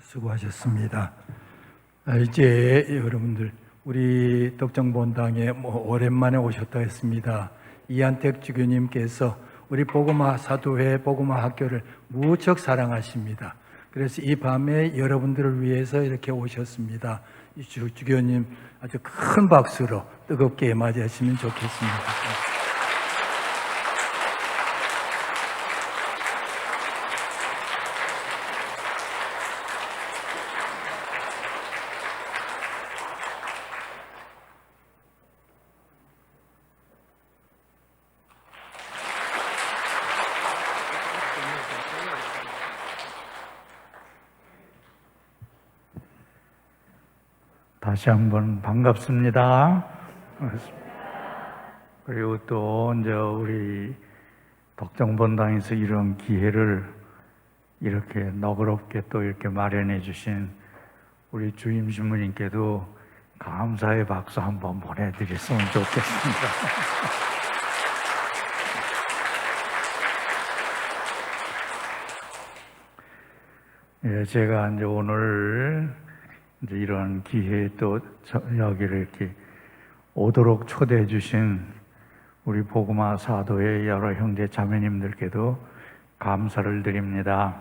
수고하셨습니다. 이제 여러분들 우리 덕정본당에 오랜만에 오셨다 했습니다. 이한택 주교님께서 우리 복음화 사도회 복음화 학교를 무척 사랑하십니다. 그래서 이 밤에 여러분들을 위해서 이렇게 오셨습니다. 이 주교님 아주 큰 박수로 뜨겁게 맞이하시면 좋겠습니다. 다시 한번 반갑습니다. 그리고 또 이제 우리 덕정본당에서 이런 기회를 이렇게 너그럽게 또 이렇게 마련해 주신 우리 주임 신부님께도 감사의 박수 한번 보내드렸으면 좋겠습니다. 예, 제가 이제 오늘 이제 이런 기회에 또 여기를 이렇게 오도록 초대해 주신 우리 복음화 사도의 여러 형제 자매님들께도 감사를 드립니다.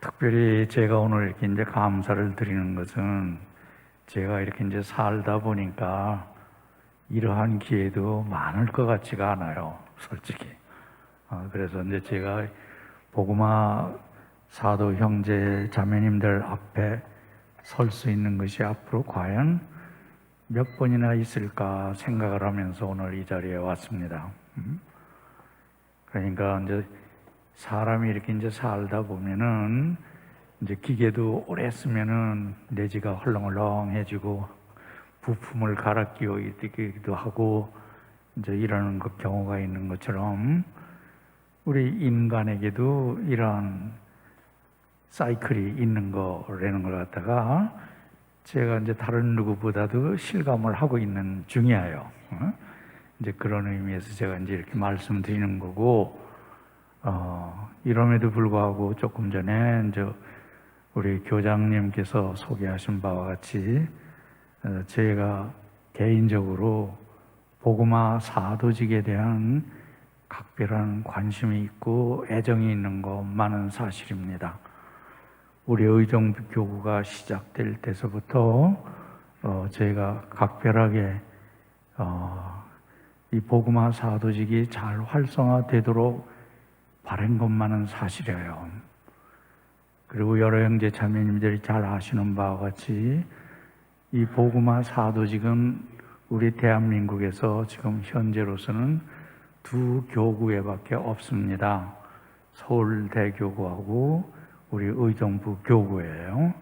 특별히 제가 오늘 이렇게 이제 감사를 드리는 것은 제가 이렇게 이제 살다 보니까 이러한 기회도 많을 것 같지가 않아요, 솔직히. 그래서 이제 제가 복음화 사도 형제 자매님들 앞에 설 수 있는 것이 앞으로 과연 몇 번이나 있을까 생각을 하면서 오늘 이 자리에 왔습니다. 그러니까 이제 사람이 이렇게 이제 살다 보면은 이제 기계도 오래 쓰면은 내지가 헐렁헐렁해지고 부품을 갈아 끼우기도 하고 이제 이러는 그 경우가 있는 것처럼 우리 인간에게도 이런 사이클이 있는 거라는 걸 갖다가 제가 이제 다른 누구보다도 실감을 하고 있는 중이에요. 이제 그런 의미에서 제가 이제 이렇게 말씀드리는 거고, 이럼에도 불구하고 조금 전에 이제 우리 교장님께서 소개하신 바와 같이 제가 개인적으로 복음화 사도직에 대한 각별한 관심이 있고 애정이 있는 것만은 사실입니다. 우리 의정부교구가 시작될 때서부터 제가 각별하게 이 복음화 사도직이 잘 활성화되도록 바란 것만은 사실이에요. 그리고 여러 형제 자매님들이 잘 아시는 바와 같이 이 복음화 사도직은 우리 대한민국에서 지금 현재로서는 두 교구에밖에 없습니다. 서울대교구하고 우리 의정부교구예요.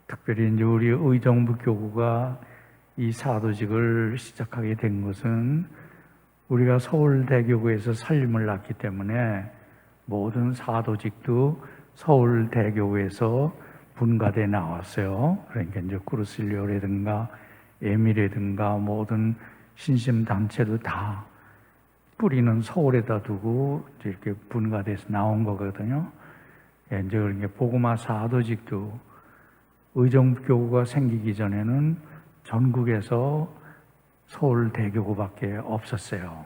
특별히 이제 우리 의정부교구가 이 사도직을 시작하게 된 것은 우리가 서울대교구에서 살림을 낳기 때문에 모든 사도직도 서울대교구에서 분가돼 나왔어요. 그러니까 이제 쿠르실리오라든가 에미라든가 모든 신심단체도 다 뿌리는 서울에다 두고 이렇게 분가돼서 나온 거거든요. 이제 그러니까 복음화 사도직도 의정부교구가 생기기 전에는 전국에서 서울대교구밖에 없었어요.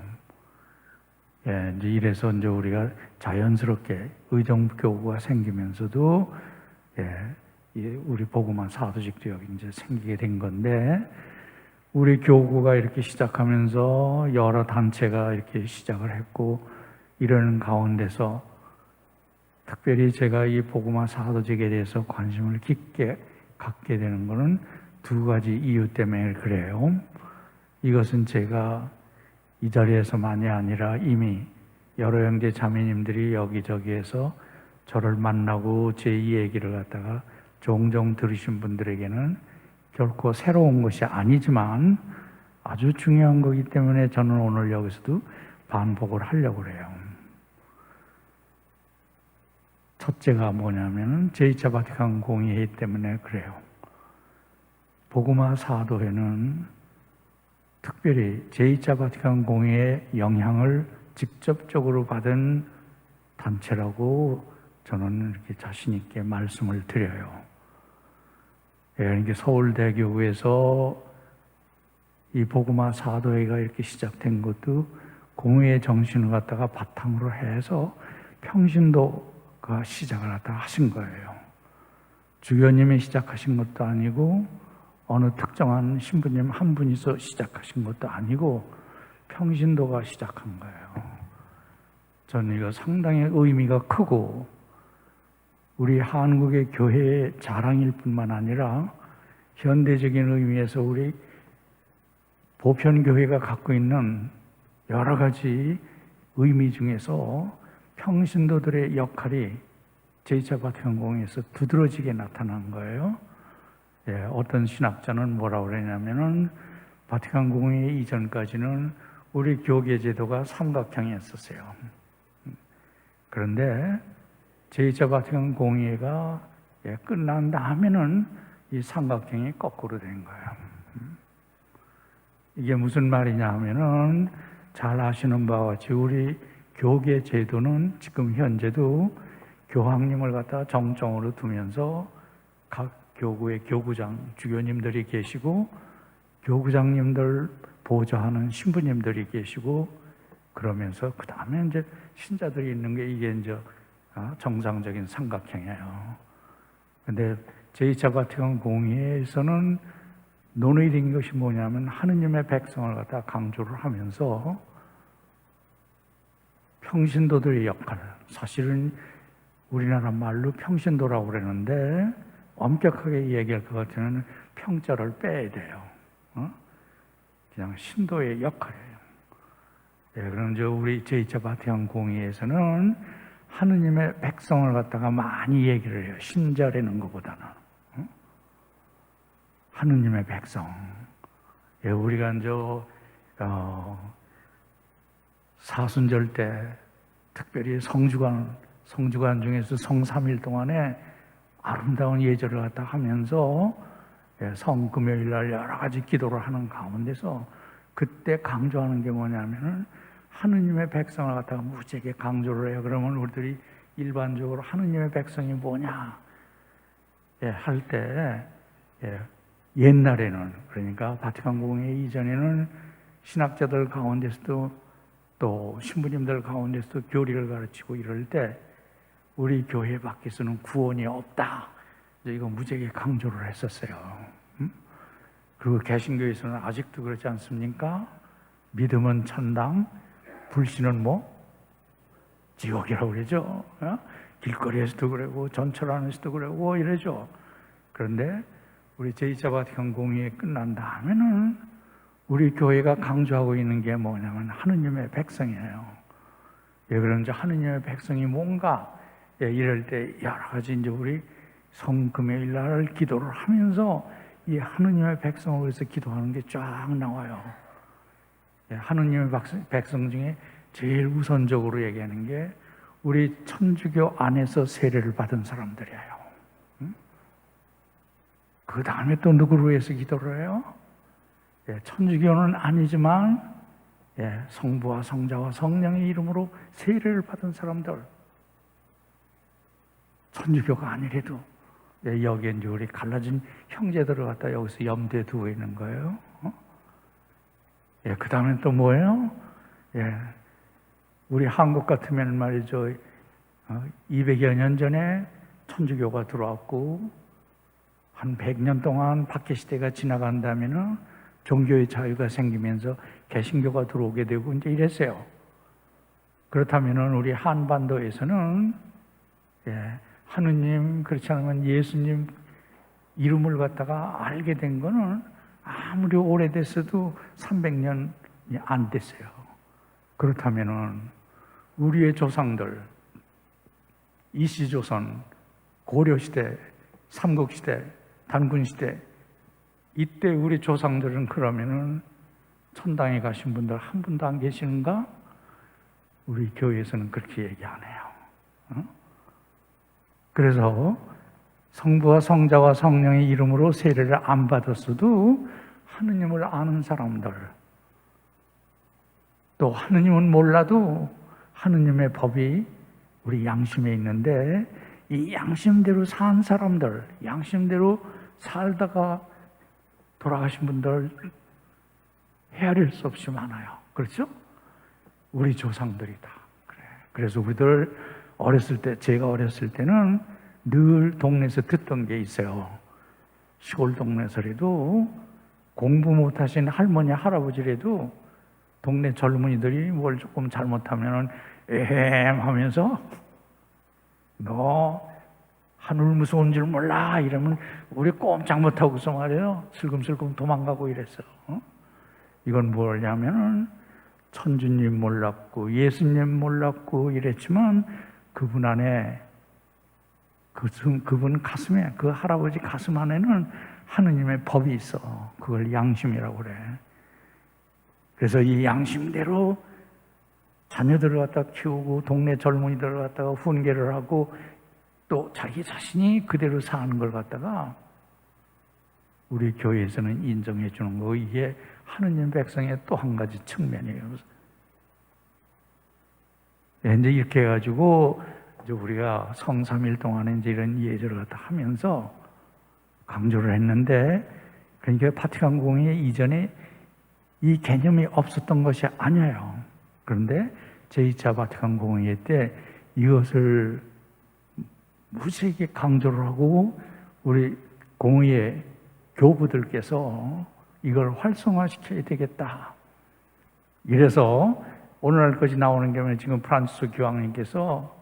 이제 이래서 이제 우리가 자연스럽게 의정부교구가 생기면서도 우리 복음화 사도직도 여기 이제 생기게 된 건데, 우리 교구가 이렇게 시작하면서 여러 단체가 이렇게 시작을 했고 이러는 가운데서 특별히 제가 이 복음화 사도직에 대해서 관심을 깊게 갖게 되는 것은 두 가지 이유 때문에 그래요. 이것은 제가 이 자리에서만이 아니라 이미 여러 형제 자매님들이 여기저기에서 저를 만나고 제 이 얘기를 갖다가 종종 들으신 분들에게는 결코 새로운 것이 아니지만 아주 중요한 거기 때문에 저는 오늘 여기서도 반복을 하려고 그래요. 첫째가 뭐냐면 제2차 바티칸 공의회 때문에 그래요. 복음화 사도회는 특별히 제2차 바티칸 공의회의 영향을 직접적으로 받은 단체라고 저는 이렇게 자신 있게 말씀을 드려요. 이게 서울대교구에서 이 복음화 사도회가 이렇게 시작된 것도 공의의 정신을 갖다가 바탕으로 해서 평신도가 시작을 갖다 하신 거예요. 주교님이 시작하신 것도 아니고 어느 특정한 신부님 한 분이서 시작하신 것도 아니고 평신도가 시작한 거예요. 저는 이거 상당히 의미가 크고 우리 한국의 교회의 자랑일 뿐만 아니라 현대적인 의미에서 우리 보편교회가 갖고 있는 여러 가지 의미 중에서 평신도들의 역할이 제2차 바티칸공회에서 두드러지게 나타난 거예요. 어떤 신학자는 뭐라고 그러냐면은 바티칸공회 이전까지는 우리 교계 제도가 삼각형이었었어요. 그런데 제2차 바티칸 공의회가 끝난 다음에는 이 삼각형이 거꾸로 된 거예요. 이게 무슨 말이냐 하면은 잘 아시는 바와 같이 우리 교계 제도는 지금 현재도 교황님을 갖다 정정으로 두면서 각 교구의 교구장, 주교님들이 계시고 교구장님들 보좌하는 신부님들이 계시고 그러면서 그 다음에 이제 신자들이 있는 게 이게 이제 정상적인 삼각형이에요. 근데 제2차 바티칸 공의회에서는 논의된 것이 뭐냐면 하느님의 백성을 갖다 강조를 하면서 평신도들의 역할, 사실은 우리나라 말로 평신도라고 그러는데 엄격하게 얘기할 것 같으면 평자를 빼야 돼요. 그냥 신도의 역할이에요. 그럼 이제 우리 제2차 바티칸 공의회에서는 하느님의 백성을 갖다가 많이 얘기를 해요. 신자라는 것보다는. 하느님의 백성. 우리가 이제 사순절 때 특별히 성주간 중에서 성3일 동안에 아름다운 예절을 갖다 하면서 성금요일 날 여러 가지 기도를 하는 가운데서 그때 강조하는 게 뭐냐면은 하느님의 백성을 갖다가 무지하게 강조를 해요. 그러면 우리들이 일반적으로 하느님의 백성이 뭐냐 할 때 옛날에는 그러니까 바티칸 공회 이전에는 신학자들 가운데서도 또 신부님들 가운데서도 교리를 가르치고 이럴 때 우리 교회 밖에서는 구원이 없다. 이거 무지하게 강조를 했었어요. 그리고 개신교에서는 아직도 그렇지 않습니까? 믿음은 천당, 불신은 지옥이라고 그러죠. 길거리에서도 그러고 전철 안에서도 그러고 이러죠. 그런데 우리 제2차 바티칸 공의회 끝난 다음에는 우리 교회가 강조하고 있는 게 뭐냐면 하느님의 백성이에요. 그런지 하느님의 백성이 뭔가 이럴 때 여러 가지 이제 우리 성금요일 날 기도를 하면서 이 하느님의 백성을 위해서 기도하는 게 쫙 나와요. 하느님의 백성 중에 제일 우선적으로 얘기하는 게 우리 천주교 안에서 세례를 받은 사람들이에요. 그 다음에 또 누구를 위해서 기도를 해요? 천주교는 아니지만 성부와 성자와 성령의 이름으로 세례를 받은 사람들, 천주교가 아니래도 여기에 이제 우리 갈라진 형제들을 갖다 여기서 염두에 두고 있는 거예요. 그 다음에 또 뭐예요? 우리 한국 같으면 말이죠, 200여 년 전에 천주교가 들어왔고 한 100년 동안 박해시대가 지나간다면 종교의 자유가 생기면서 개신교가 들어오게 되고 이제 이랬어요. 그렇다면 우리 한반도에서는 하느님, 그렇지 않으면 예수님 이름을 갖다가 알게 된 거는 아무리 오래됐어도 300년이 안 됐어요. 그렇다면 우리의 조상들, 이시조선, 고려시대, 삼국시대, 단군시대, 이때 우리 조상들은 그러면은 천당에 가신 분들 한 분도 안 계시는가? 우리 교회에서는 그렇게 얘기 안 해요. 그래서 성부와 성자와 성령의 이름으로 세례를 안 받았어도 하느님을 아는 사람들, 또 하느님은 몰라도 하느님의 법이 우리 양심에 있는데 이 양심대로 산 사람들, 양심대로 살다가 돌아가신 분들 헤아릴 수 없이 많아요. 그렇죠? 우리 조상들이다. 그래. 그래서 우리들 어렸을 때, 제가 어렸을 때는 늘 동네에서 듣던 게 있어요. 시골 동네에서라도 공부 못하신 할머니, 할아버지라도 동네 젊은이들이 뭘 조금 잘못하면 에헴 하면서 너 하늘 무서운 줄 몰라 이러면 우리 꼼짝 못하고서 말이에요. 슬금슬금 도망가고 이랬어. 이건 뭐냐면은 천주님 몰랐고 예수님 몰랐고 이랬지만 그분 안에 그분 가슴에, 그 할아버지 가슴 안에는 하느님의 법이 있어. 그걸 양심이라고 그래. 그래서 이 양심대로 자녀들을 갖다 키우고 동네 젊은이들을 갖다가 훈계를 하고 또 자기 자신이 그대로 사는 걸 갖다가 우리 교회에서는 인정해 주는 거, 이게 하느님 백성의 또 한 가지 측면이에요. 이제 이렇게 해가지고 이제 우리가 성삼일 동안에 이제 이런 예절을 갖다 하면서 강조를 했는데, 그러니까 바티칸 공회 이전에 이 개념이 없었던 것이 아니에요. 그런데 제2차 바티칸 공회 때 이것을 무지하게 강조를 하고 우리 공회 교부들께서 이걸 활성화시켜야 되겠다. 이래서 오늘날까지 나오는 게 지금 프란치스 교황님께서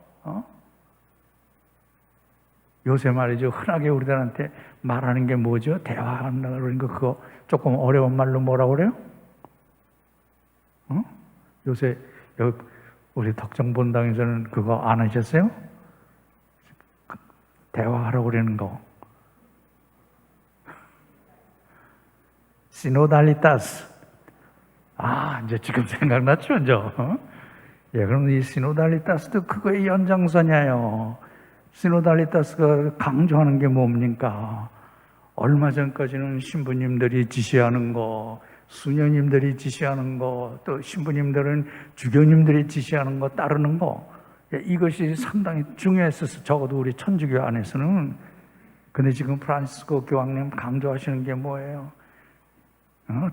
요새 말이죠, 흔하게 우리들한테 말하는 게 뭐죠? 대화한다 그러는 거, 그거 조금 어려운 말로 뭐라 그래요? 요새 우리 덕정본당에서는 그거 안 하셨어요? 대화하라고 그러는 거. 시노달리타스. 이제 지금 생각났죠, 이제. 예, 그럼 이 시노달리타스도 그거의 연장선이에요. 시노달리타스가 강조하는 게 뭡니까? 얼마 전까지는 신부님들이 지시하는 거, 수녀님들이 지시하는 거, 또 신부님들은 주교님들이 지시하는 거 따르는 거, 이것이 상당히 중요했었어. 적어도 우리 천주교 안에서는. 근데 지금 프란시스코 교황님 강조하시는 게 뭐예요?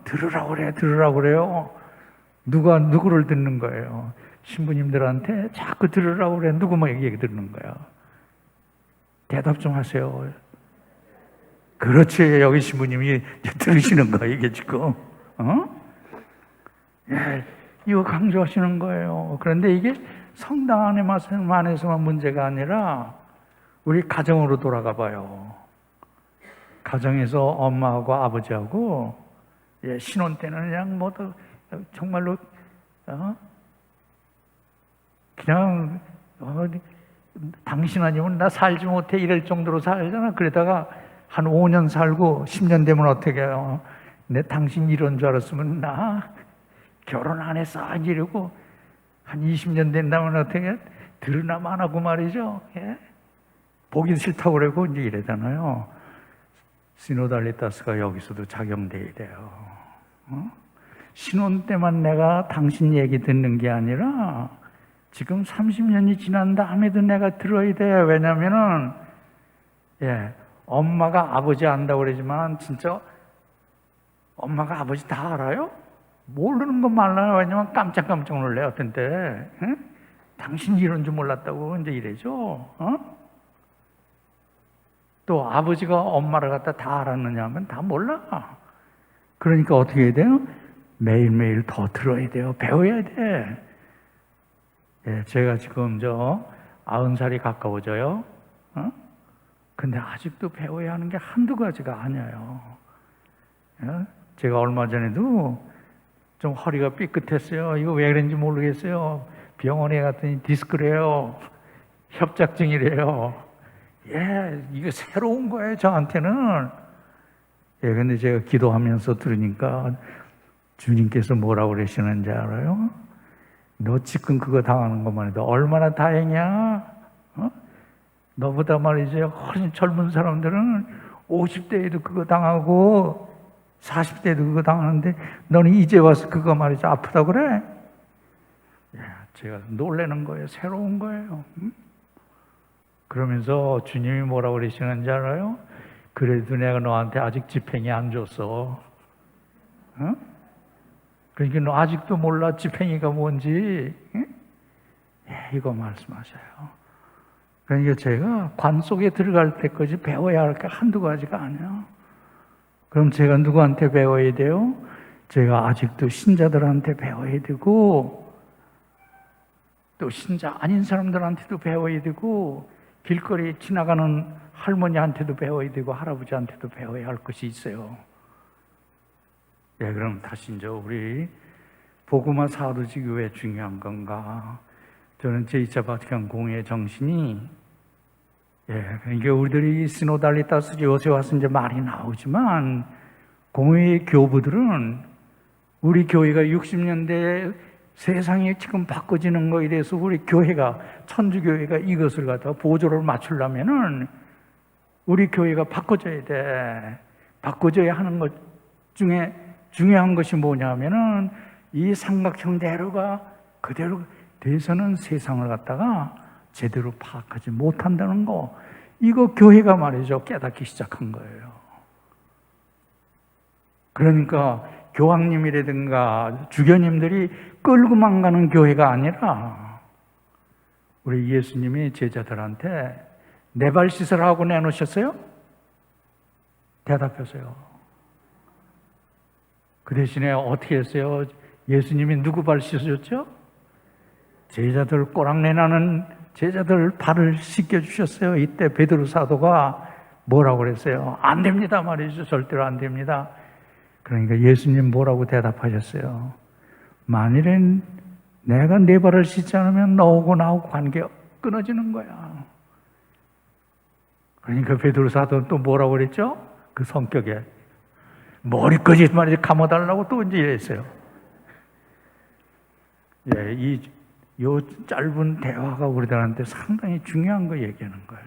들으라고 그래, 들으라고 그래요. 누가 누구를 듣는 거예요? 신부님들한테 자꾸 들으라고 그래. 누구만 얘기 듣는 거야? 대답 좀 하세요. 그렇지, 여기 신부님이 들으시는 거야, 이게 지금. 예, 이거 강조하시는 거예요. 그런데 이게 성당 안에서만 문제가 아니라 우리 가정으로 돌아가 봐요. 가정에서 엄마하고 아버지하고 신혼 때는 그냥 정말로 그냥 당신 아니면 나 살지 못해 이럴 정도로 살잖아. 그러다가 한 5년 살고 10년 되면 어떻게 해요? 내 당신 이런 줄 알았으면 나 결혼 안 했어 이러고 한 20년 된다면 어떻게 들으나마 안 하고 말이죠. 예? 보기 싫다고 그러고 이제 이러잖아요. 시노달리타스가 여기서도 작용돼야 돼요. 신혼 때만 내가 당신 얘기 듣는 게 아니라 지금 30년이 지난 다음에도 내가 들어야 돼요. 왜냐면은 엄마가 아버지 안다고 그러지만 진짜 엄마가 아버지 다 알아요? 모르는 건 말라요. 왜냐면 깜짝깜짝 놀래요. 어떤 때 당신이 이런 줄 몰랐다고 이제 이래죠. 또 아버지가 엄마를 갖다 다 알았느냐 하면 다 몰라. 그러니까 어떻게 해야 돼요? 매일매일 더 들어야 돼요. 배워야 돼. 제가 지금 90살이 가까워져요. 근데 아직도 배워야 하는 게 한두 가지가 아니에요. 제가 얼마 전에도 좀 허리가 삐끗했어요. 이거 왜 그런지 모르겠어요. 병원에 갔더니 디스크래요. 협착증이래요. 이거 새로운 거예요, 저한테는. 근데 제가 기도하면서 들으니까 주님께서 뭐라고 그러시는지 알아요? 너 지금 그거 당하는 것만 해도 얼마나 다행이야? 너보다 말이죠, 훨씬 젊은 사람들은 50대에도 그거 당하고 40대에도 그거 당하는데 너는 이제 와서 그거 말이죠, 아프다고 그래? 제가 놀라는 거예요. 새로운 거예요. 그러면서 주님이 뭐라고 그러시는지 알아요? 그래도 내가 너한테 아직 집행이 안 줬어. 어? 그러니까 너 아직도 몰라 집행이가 뭔지. 이거 말씀하셔요. 그러니까 제가 관 속에 들어갈 때까지 배워야 할 게 한두 가지가 아니야. 그럼 제가 누구한테 배워야 돼요? 제가 아직도 신자들한테 배워야 되고, 또 신자 아닌 사람들한테도 배워야 되고, 길거리 지나가는 할머니한테도 배워야 되고, 할아버지한테도 배워야 할 것이 있어요. 예, 그럼 다시 이제 우리 복음화 사도직이 왜 중요한 건가? 저는 제2차 바티칸 공의의 정신이, 그러니까 우리들이 시노달리타스 요새 와서 이제 말이 나오지만, 공의의 교부들은 우리 교회가 60년대에 세상이 지금 바꿔지는 거에 대해서 우리 교회가, 천주교회가 이것을 갖다가 보조를 맞추려면은 우리 교회가 바꿔져야 돼. 바꿔져야 하는 것 중에 중요한 것이 뭐냐면은 이 삼각형대로가 그대로 돼서는 세상을 갖다가 제대로 파악하지 못한다는 거, 이거 교회가 말이죠 깨닫기 시작한 거예요. 그러니까 교황님이라든가 주교님들이 끌고만 가는 교회가 아니라 우리 예수님이 제자들한테 내 발 씻으라고 내놓으셨어요? 대답하세요. 그 대신에 어떻게 했어요? 예수님이 누구 발 씻으셨죠? 제자들 꼬랑내나는 제자들 발을 씻겨주셨어요. 이때 베드로 사도가 뭐라고 그랬어요? 안 됩니다 말이죠. 절대로 안 됩니다. 그러니까 예수님 뭐라고 대답하셨어요? 만일에 내가 내 발을 씻지 않으면 너하고 나하고 관계 끊어지는 거야. 그러니까 베드로 사도는 또 뭐라고 그랬죠? 그 성격에 머리까지 말이죠 감아달라고 또 이제 이랬어요. 요 짧은 대화가 우리들한테 상당히 중요한 거 얘기하는 거예요.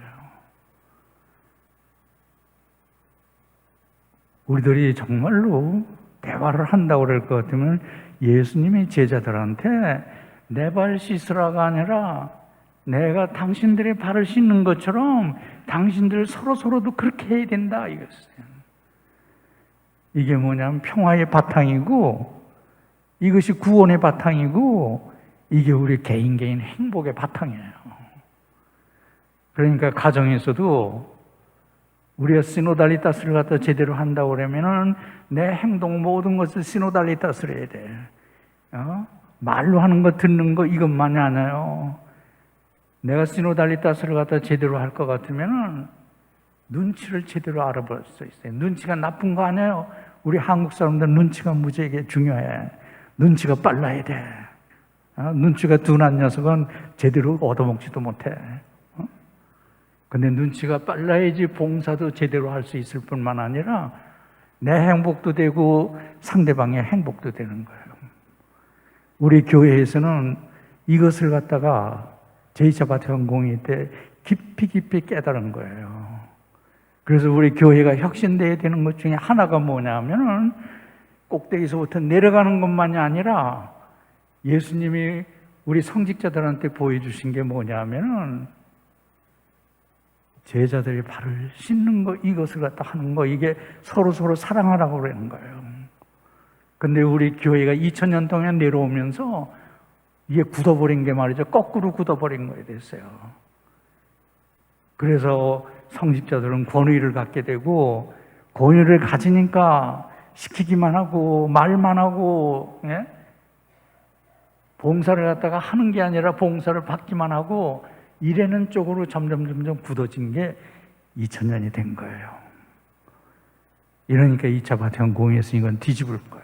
우리들이 정말로 대화를 한다고 그럴 것 같으면 예수님이 제자들한테 내 발 씻으라가 아니라 내가 당신들의 발을 씻는 것처럼 당신들 서로도 그렇게 해야 된다 이것이에요. 이게 뭐냐면 평화의 바탕이고, 이것이 구원의 바탕이고, 이게 우리 개인 행복의 바탕이에요. 그러니까 가정에서도 우리가 시노달리타스를 갖다 제대로 한다고 그러면은 내 행동 모든 것을 시노달리타스를 해야 돼. 말로 하는 거 듣는 거 이것만이 아니에요. 내가 시노달리타스를 갖다 제대로 할 것 같으면은 눈치를 제대로 알아볼 수 있어요. 눈치가 나쁜 거 아니에요. 우리 한국 사람들 눈치가 무지하게 중요해. 눈치가 빨라야 돼. 눈치가 둔한 녀석은 제대로 얻어먹지도 못해. 근데 눈치가 빨라야지 봉사도 제대로 할 수 있을 뿐만 아니라 내 행복도 되고 상대방의 행복도 되는 거예요. 우리 교회에서는 이것을 갖다가 제2차 바티칸 공의 때 깊이 깨달은 거예요. 그래서 우리 교회가 혁신돼야 되는 것 중에 하나가 뭐냐면은 꼭대기에서부터 내려가는 것만이 아니라 예수님이 우리 성직자들한테 보여주신 게 뭐냐면은 제자들이 발을 씻는 거, 이것을 갖다 하는 거, 이게 서로 사랑하라고 그러는 거예요. 근데 우리 교회가 2000년 동안 내려오면서 이게 굳어버린 게 말이죠. 거꾸로 굳어버린 거에 됐어요. 그래서 성직자들은 권위를 갖게 되고, 권위를 가지니까 시키기만 하고 말만 하고, 봉사를 갖다가 하는 게 아니라 봉사를 받기만 하고, 이래는 쪽으로 점점 굳어진 게 2000년이 된 거예요. 이러니까 2차 바티칸 공의에서 이건 뒤집을 거예요.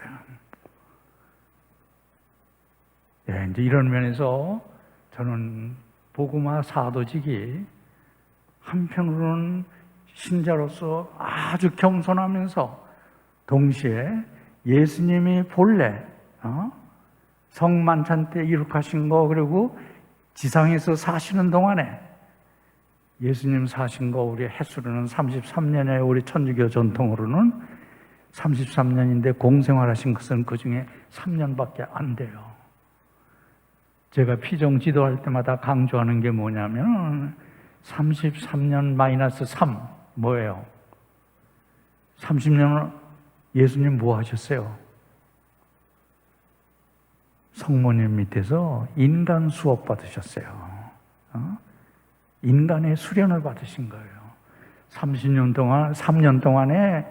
이제 이런 면에서 저는 복음화 사도직이 한편으로는 신자로서 아주 겸손하면서 동시에 예수님이 본래 성만찬 때 이룩하신 거, 그리고 지상에서 사시는 동안에 예수님 사신 거 우리 횟수로는 33년에 우리 천주교 전통으로는 33년인데 공생활하신 것은 그 중에 3년밖에 안 돼요. 제가 피정 지도할 때마다 강조하는 게 뭐냐면 33년 마이너스 3 뭐예요? 30년 예수님 뭐 하셨어요? 성모님 밑에서 인간 수업 받으셨어요. 인간의 수련을 받으신 거예요. 30년 동안, 3년 동안에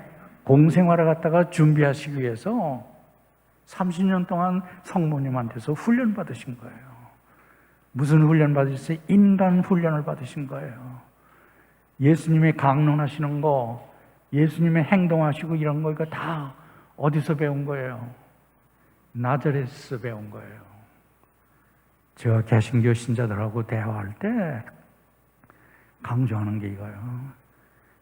공생활을 갖다가 준비하시기 위해서 30년 동안 성모님한테서 훈련 받으신 거예요. 무슨 훈련 받으셨어요? 인간 훈련을 받으신 거예요. 예수님이 강론하시는 거, 예수님의 행동하시고 이런 거 이거 다 어디서 배운 거예요? 나자렛에서 배운 거예요. 제가 개신교 신자들하고 대화할 때 강조하는 게 이거예요.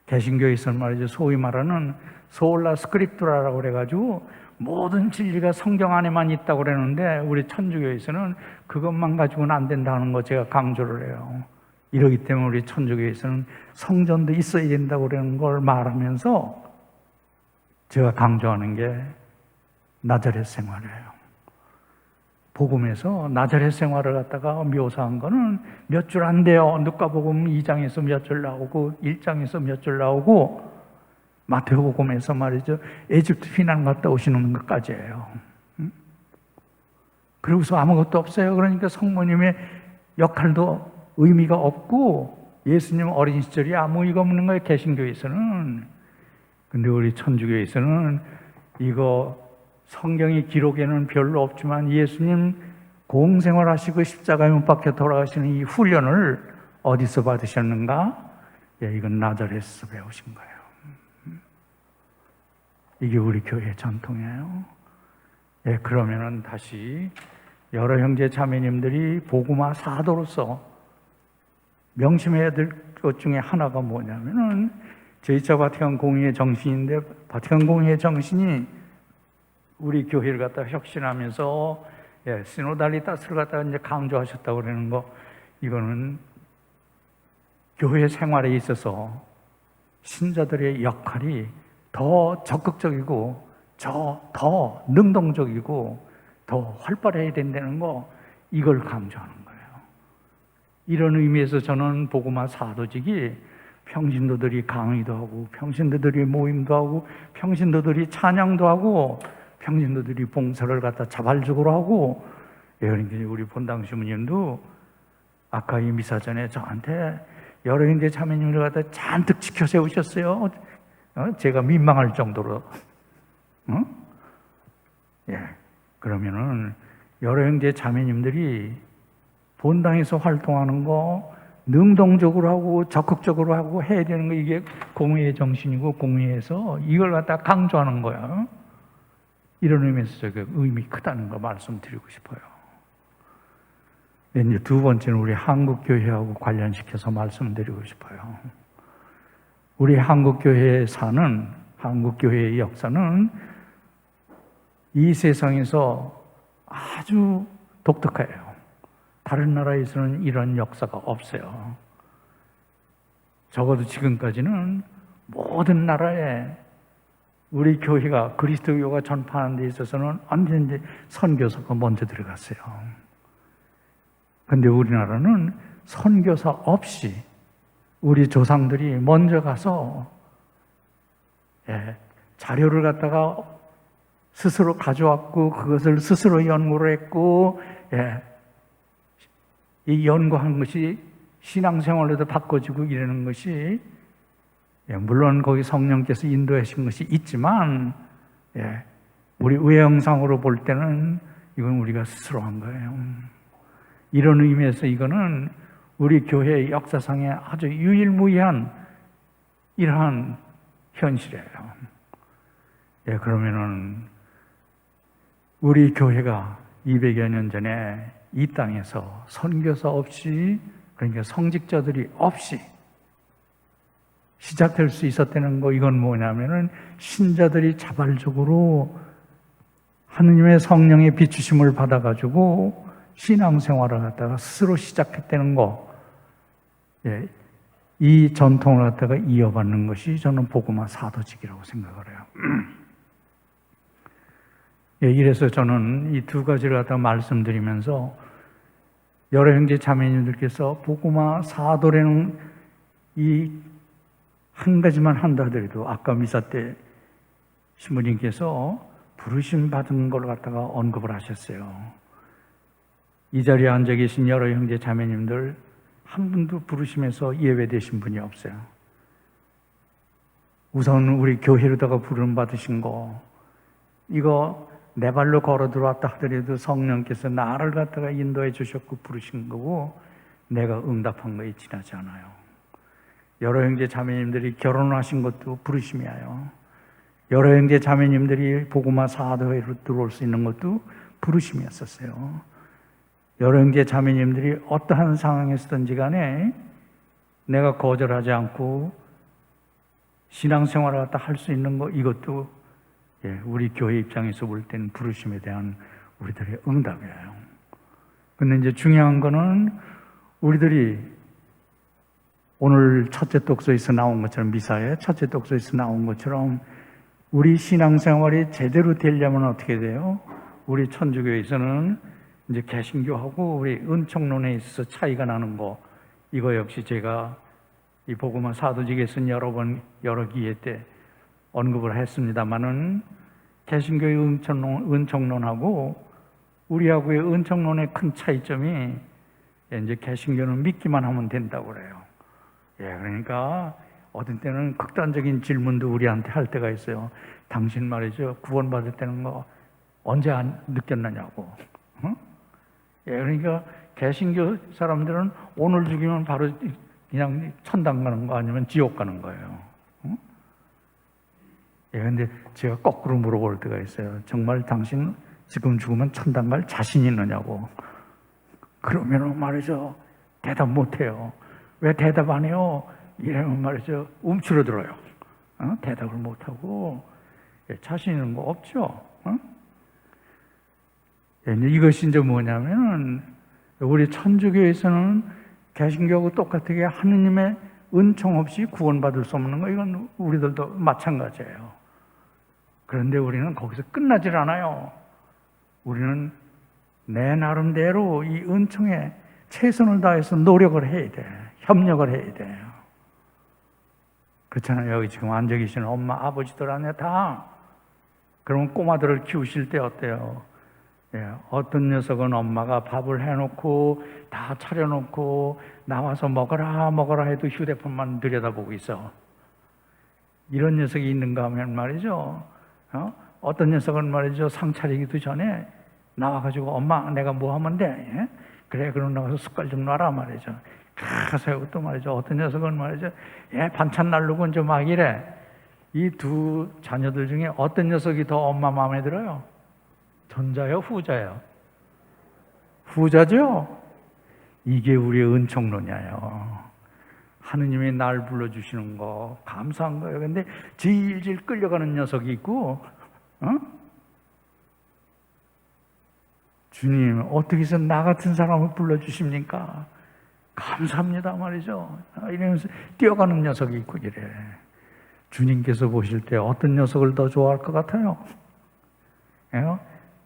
개신교에서는 말이죠, 소위 말하는 소라 스크립투라라고 그래가지고 모든 진리가 성경 안에만 있다고 그러는데 우리 천주교에서는 그것만 가지고는 안 된다는 거 제가 강조를 해요. 이러기 때문에 우리 천주교에서는 성전도 있어야 된다고 그러는 걸 말하면서 제가 강조하는 게 나자렛 생활이에요. 복음에서 나자렛 생활을 갖다가 묘사한 거는 몇 줄 안 돼요. 누가복음 2장에서 몇 줄 나오고 1장에서 몇 줄 나오고 마태복음에서 말이죠, 에집트 피난 갔다 오시는 것까지예요. 그러고서 아무것도 없어요. 그러니까 성모님의 역할도 의미가 없고 예수님 어린 시절이 아무 의미가 없는 거예요, 개신교에서는. 근데 우리 천주교에서는 이거 성경의 기록에는 별로 없지만 예수님 공생활 하시고 십자가에 못 박혀 돌아가시는 이 훈련을 어디서 받으셨는가? 예, 이건 나자렛에서 배우신 거예요. 이게 우리 교회 전통이에요. 예, 그러면은 다시 여러 형제 자매님들이 복음화 사도로서 명심해야 될 것 중에 하나가 뭐냐면은 제2차 바티칸 공의회 정신인데, 바티칸 공의회 정신이 우리 교회를 갖다가 혁신하면서 시노달리타스를 갖다가 이제 강조하셨다고 그러는 거, 이거는 교회 생활에 있어서 신자들의 역할이 더 적극적이고 더 능동적이고 더 활발해야 된다는 거, 이걸 강조하는 거예요. 이런 의미에서 저는 복음화 사도직이 평신도들이 강의도 하고 평신도들이 모임도 하고 평신도들이 찬양도 하고 평신도들이 봉사를 갖다 자발적으로 하고, 그러니까 우리 본당 주무님도 아까 이 미사 전에 저한테 여러 형제 자매님을 갖다 잔뜩 지켜 세우셨어요. 제가 민망할 정도로. 그러면은 여러 형제 자매님들이 본당에서 활동하는 거 능동적으로 하고 적극적으로 하고 해야 되는 거, 이게 공의의 정신이고 공의에서 이걸 갖다 강조하는 거야. 이런 의미에서 저게 의미 크다는 거 말씀드리고 싶어요. 이제 두 번째는 우리 한국교회하고 관련시켜서 말씀드리고 싶어요. 우리 한국교회에 사는 한국교회의 역사는 이 세상에서 아주 독특해요. 다른 나라에서는 이런 역사가 없어요. 적어도 지금까지는 모든 나라에 우리 교회가, 그리스도교가 전파하는 데 있어서는 언제든지 선교사가 먼저 들어갔어요. 근데 우리나라는 선교사 없이 우리 조상들이 먼저 가서 자료를 갖다가 스스로 가져왔고 그것을 스스로 연구를 했고, 이 연구한 것이 신앙생활로도 바꿔지고 이러는 것이, 물론 거기 성령께서 인도하신 것이 있지만, 우리 외형상으로 볼 때는 이건 우리가 스스로 한 거예요. 이런 의미에서 이거는 우리 교회의 역사상에 아주 유일무이한 이러한 현실이에요. 그러면은 우리 교회가 200여 년 전에 이 땅에서 선교사 없이, 그러니까 성직자들이 없이 시작될 수 있었다는 거, 이건 뭐냐면은 신자들이 자발적으로 하느님의 성령의 비추심을 받아가지고 신앙생활을 갖다가 스스로 시작했다는 거, 이 전통을 갖다가 이어받는 것이 저는 복음화 사도직이라고 생각을 해요. 이래서 저는 이 두 가지를 갖다 말씀드리면서 여러 형제 자매님들께서 복음화 사도라는 이 한 가지만 한다 하더라도 아까 미사 때 신부님께서 부르심 받은 걸 갖다가 언급을 하셨어요. 이 자리에 앉아 계신 여러 형제 자매님들 한 분도 부르심에서 예외되신 분이 없어요. 우선 우리 교회로다가 부름 받으신 거, 이거 내 발로 걸어 들어왔다 하더라도 성령께서 나를 갖다가 인도해 주셨고 부르신 거고 내가 응답한 거에 지나지 않아요. 여러 형제 자매님들이 결혼하신 것도 부르심이에요. 여러 형제 자매님들이 복음화 사도회로 들어올 수 있는 것도 부르심이었었어요. 여러 형제 자매님들이 어떠한 상황에서든지 간에 내가 거절하지 않고 신앙생활을 갖다 할 수 있는 거, 이것도 우리 교회 입장에서 볼 때는 부르심에 대한 우리들의 응답이에요. 근데 이제 중요한 거는 우리들이 오늘 첫째 독서에서 나온 것처럼, 미사의 첫째 독서에서 나온 것처럼 우리 신앙생활이 제대로 되려면 어떻게 돼요? 우리 천주교에서는 이제 개신교하고 우리 은총론에 있어서 차이가 나는 거, 이거 역시 제가 이 복음화 사도직에서는 여러 기회 때 언급을 했습니다만은 개신교의 은총론하고 우리하고의 은총론의 큰 차이점이 이제 개신교는 믿기만 하면 된다고 그래요. 그러니까 어떤 때는 극단적인 질문도 우리한테 할 때가 있어요. 당신 말이죠, 구원받을 때는 거 언제 안 느꼈느냐고. 그러니까 개신교 사람들은 오늘 죽이면 바로 그냥 천당 가는 거 아니면 지옥 가는 거예요. 근데 제가 거꾸로 물어볼 때가 있어요. 정말 당신 지금 죽으면 천당 갈 자신 있느냐고. 그러면 말이죠, 대답 못 해요. 왜 대답 안 해요? 이러면 말이죠, 움츠러들어요. 대답을 못 하고. 자신 있는 거 없죠. 이것이 이제 뭐냐면은 우리 천주교에서는 개신교하고 똑같게 하느님의 은총 없이 구원받을 수 없는 거, 이건 우리들도 마찬가지예요. 그런데 우리는 거기서 끝나질 않아요. 우리는 내 나름대로 이 은총에 최선을 다해서 노력을 해야 돼. 협력을 해야 돼요. 그렇잖아요. 여기 지금 앉아 계시는 엄마, 아버지들 안에 다. 그러면 꼬마들을 키우실 때 어때요? 어떤 녀석은 엄마가 밥을 해놓고 다 차려놓고 나와서 먹어라 해도 휴대폰만 들여다보고 있어. 이런 녀석이 있는가 하면 말이죠, 어떤 녀석은 말이죠, 상 차리기도 전에 나와가지고 엄마 내가 뭐 하면 돼? 그래, 그럼 나가서 숟갈 좀 놔라 말이죠. 가서 또 말이죠, 어떤 녀석은 말이죠, 반찬 날르고 이제 막 이래. 이 두 자녀들 중에 어떤 녀석이 더 엄마 마음에 들어요? 전자요, 후자요? 후자죠? 이게 우리의 은총론이에요. 하느님이 날 불러주시는 거 감사한 거예요. 근데 질질 끌려가는 녀석이 있고, 주님 어떻게 해서 나 같은 사람을 불러주십니까? 감사합니다 말이죠. 이러면서 뛰어가는 녀석이 있고 이래. 주님께서 보실 때 어떤 녀석을 더 좋아할 것 같아요?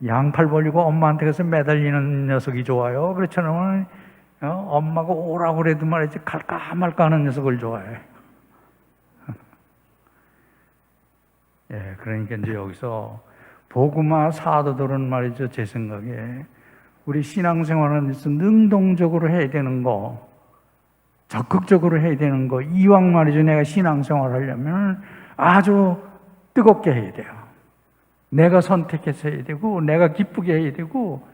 양팔 벌리고 엄마한테 가서 매달리는 녀석이 좋아요? 그렇지 않으면 엄마가 오라고 그래도 말이지 갈까 말까 하는 녀석을 좋아해. 그러니까 이제 여기서 복음화 사도들은 말이죠, 제 생각에 우리 신앙생활에서 능동적으로 해야 되는 거, 적극적으로 해야 되는 거, 이왕 말이죠, 내가 신앙생활 하려면 아주 뜨겁게 해야 돼요. 내가 선택해서 해야 되고, 내가 기쁘게 해야 되고.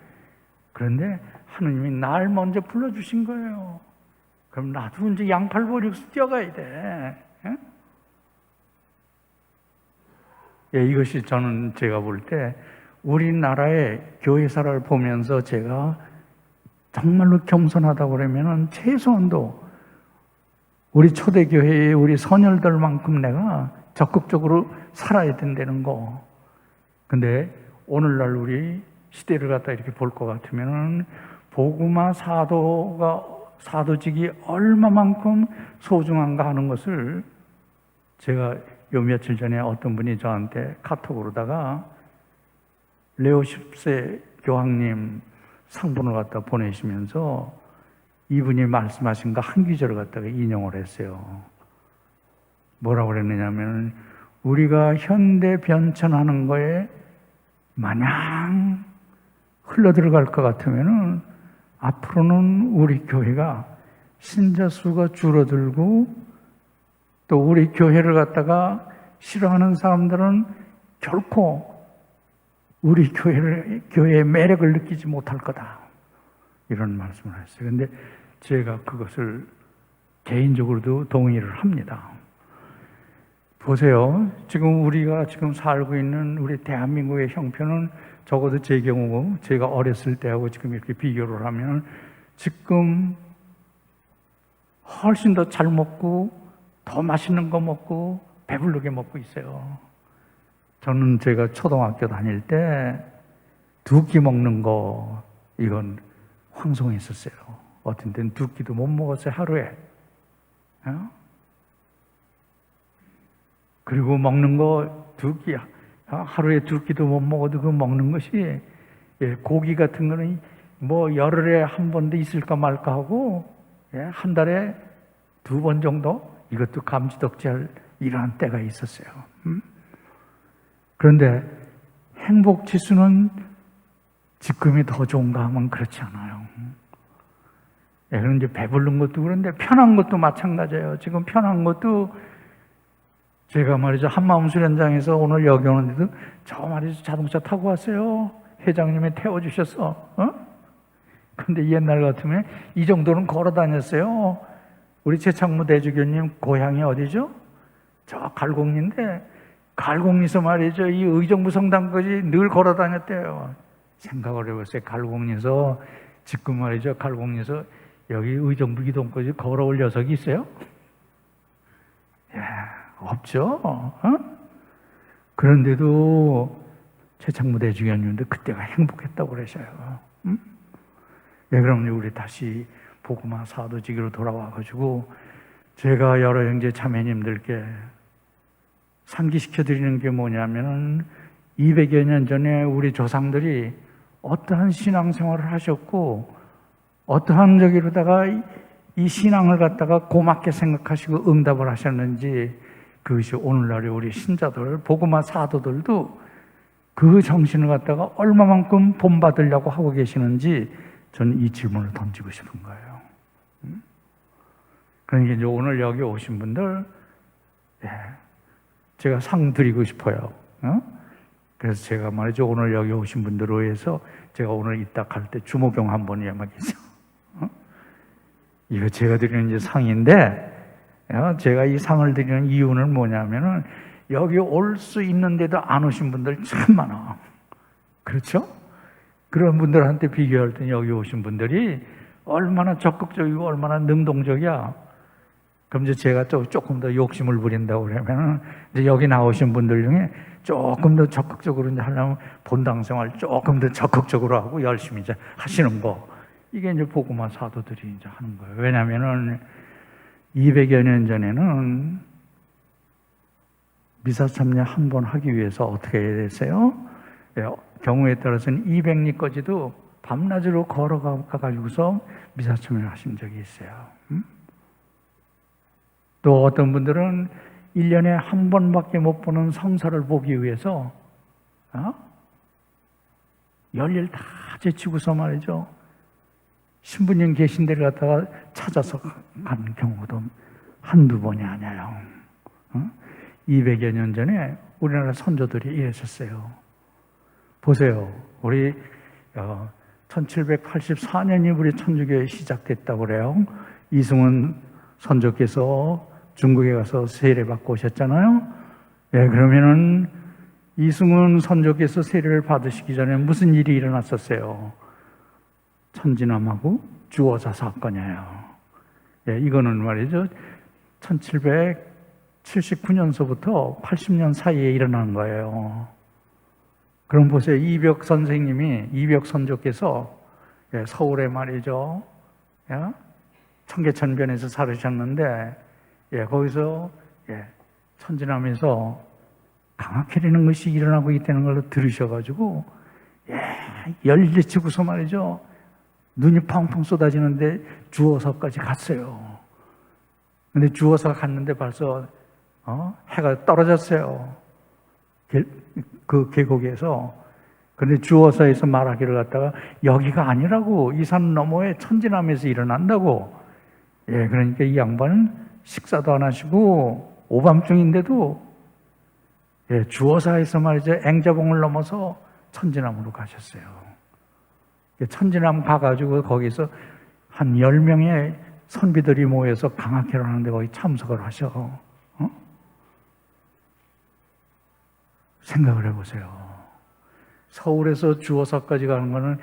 그런데 하느님이 날 먼저 불러주신 거예요. 그럼 나도 이제 양팔 버리고 뛰어가야 돼. 이것이 저는 제가 볼 때 우리나라의 교회사를 보면서 제가 정말로 겸손하다고 그러면은 최소한도 우리 초대교회의 우리 선열들만큼 내가 적극적으로 살아야 된다는 거. 근데 오늘날 우리 시대를 갖다 이렇게 볼 것 같으면은 복음화 사도직이 얼마만큼 소중한가 하는 것을 제가 요 며칠 전에 어떤 분이 저한테 카톡으로다가 레오 10세 교황님 상분을 갖다 보내시면서 이분이 말씀하신 거 한 구절을 갖다가 인용을 했어요. 뭐라고 그랬느냐면, 우리가 현대 변천하는 거에 마냥 흘러들어갈 것 같으면은 앞으로는 우리 교회가 신자 수가 줄어들고, 또 우리 교회를 갖다가 싫어하는 사람들은 결코 우리 교회의 매력을 느끼지 못할 거다, 이런 말씀을 했어요. 그런데 제가 그것을 개인적으로도 동의를 합니다. 보세요. 지금 우리가 지금 살고 있는 우리 대한민국의 형편은 적어도 제 경우고 제가 어렸을 때하고 지금 이렇게 비교를 하면 지금 훨씬 더 잘 먹고 더 맛있는 거 먹고 배부르게 먹고 있어요. 저는 제가 초등학교 다닐 때 두 끼 먹는 거, 이건 황송했었어요. 어떤 때는 두 끼도 못 먹었어요, 하루에. 그리고 먹는 거 두 끼, 하루에 두 끼도 못 먹어도 그 먹는 것이, 고기 같은 거는 뭐 열흘에 한 번도 있을까 말까 하고, 한 달에 두 번 정도, 이것도 감지덕지할 이러한 때가 있었어요. 그런데 행복 지수는 지금이 더 좋은가 하면 그렇지 않아요. 그럼 이제 배부른 것도 그런데 편한 것도 마찬가지예요. 지금 편한 것도, 제가 말이죠, 한마음 수련장에서 오늘 여기 오는데도 저 말이죠, 자동차 타고 왔어요. 회장님이 태워주셨어. 근데 옛날 같으면 이 정도는 걸어 다녔어요. 우리 최창무 대주교님 고향이 어디죠? 저 갈곡리인데, 갈곡리에서 말이죠, 이 의정부 성당까지 늘 걸어 다녔대요. 생각을 해보세요. 갈곡리에서, 지금 말이죠, 갈곡리에서 여기 의정부 이동까지 걸어올 녀석이 있어요? 없죠. 그런데도 최창무 대주교님도 그때가 행복했다고 그러셔요. 그럼 우리 다시 복음화 사도지기로 돌아와가지고 제가 여러 형제 자매님들께 상기시켜 드리는 게 뭐냐면은 200여 년 전에 우리 조상들이 어떠한 신앙생활을 하셨고, 어떠한 저기로다가 이 신앙을 갖다가 고맙게 생각하시고 응답을 하셨는지, 그것이 오늘날의 우리 신자들, 복음화 사도들도 그 정신을 갖다가 얼마만큼 본받으려고 하고 계시는지 저는 이 질문을 던지고 싶은 거예요. 그러니까 이제 오늘 여기 오신 분들, 제가 상 드리고 싶어요. 그래서 제가 말이죠, 오늘 여기 오신 분들을 위해서 제가 오늘 이따 갈 때 주모경 한 번 예약했어요. 이거 제가 드리는 이제 상인데, 제가 이 상을 드리는 이유는 뭐냐면은 여기 올 수 있는데도 안 오신 분들 참 많아. 그렇죠? 그런 분들한테 비교할 때 여기 오신 분들이 얼마나 적극적이고 얼마나 능동적이야. 그럼 이제 제가 조금 더 욕심을 부린다고 그러면은 이제 여기 나오신 분들 중에 조금 더 적극적으로 이제 하려면 본당 생활 조금 더 적극적으로 하고 열심히 이제 하시는 거. 이게 이제 복음화 사도들이 이제 하는 거예요. 왜냐면은 200여 년 전에는 미사 참여 한 번 하기 위해서 어떻게 해야 됐어요? 경우에 따라서는 200리까지도 밤낮으로 걸어가가지고서 미사 참여를 하신 적이 있어요. 또 어떤 분들은 1년에 한 번밖에 못 보는 성사를 보기 위해서 열일 다 제치고서 말이죠, 신부님 계신 데를 갖다가 찾아서 간 경우도 한두 번이 아니에요. 200여 년 전에 우리나라 선조들이 이랬었어요. 보세요. 우리 1784년이 우리 천주교회 시작됐다고 그래요. 이승훈 선조께서 중국에 가서 세례받고 오셨잖아요. 그러면은 이승훈 선조께서 세례를 받으시기 전에 무슨 일이 일어났었어요? 천지남하고 주어사 사건이에요. 이거는 말이죠, 1779년서부터 80년 사이에 일어난 거예요. 그럼 보세요. 이벽 선조께서 서울에 말이죠, 청계천변에서 살으셨는데, 거기서 천지남에서 강학회라는 것이 일어나고 있다는 걸 들으셔가지고 열일치고서 말이죠, 눈이 펑펑 쏟아지는데 주워서까지 갔어요. 근데 주워서 갔는데 벌써 해가 떨어졌어요. 그 계곡에서. 그런데 주워서에서 말하기를 갖다가 여기가 아니라고, 이 산 너머에 천지남에서 일어난다고. 예, 그러니까 이 양반은 식사도 안 하시고 오밤중인데도 주워사에서 말이죠, 앵자봉을 넘어서 천지남으로 가셨어요. 천지남 가가지고 거기서 한 10명의 선비들이 모여서 강학회를 하는데 거기 참석을 하셔. 생각을 해보세요. 서울에서 주워사까지 가는 거는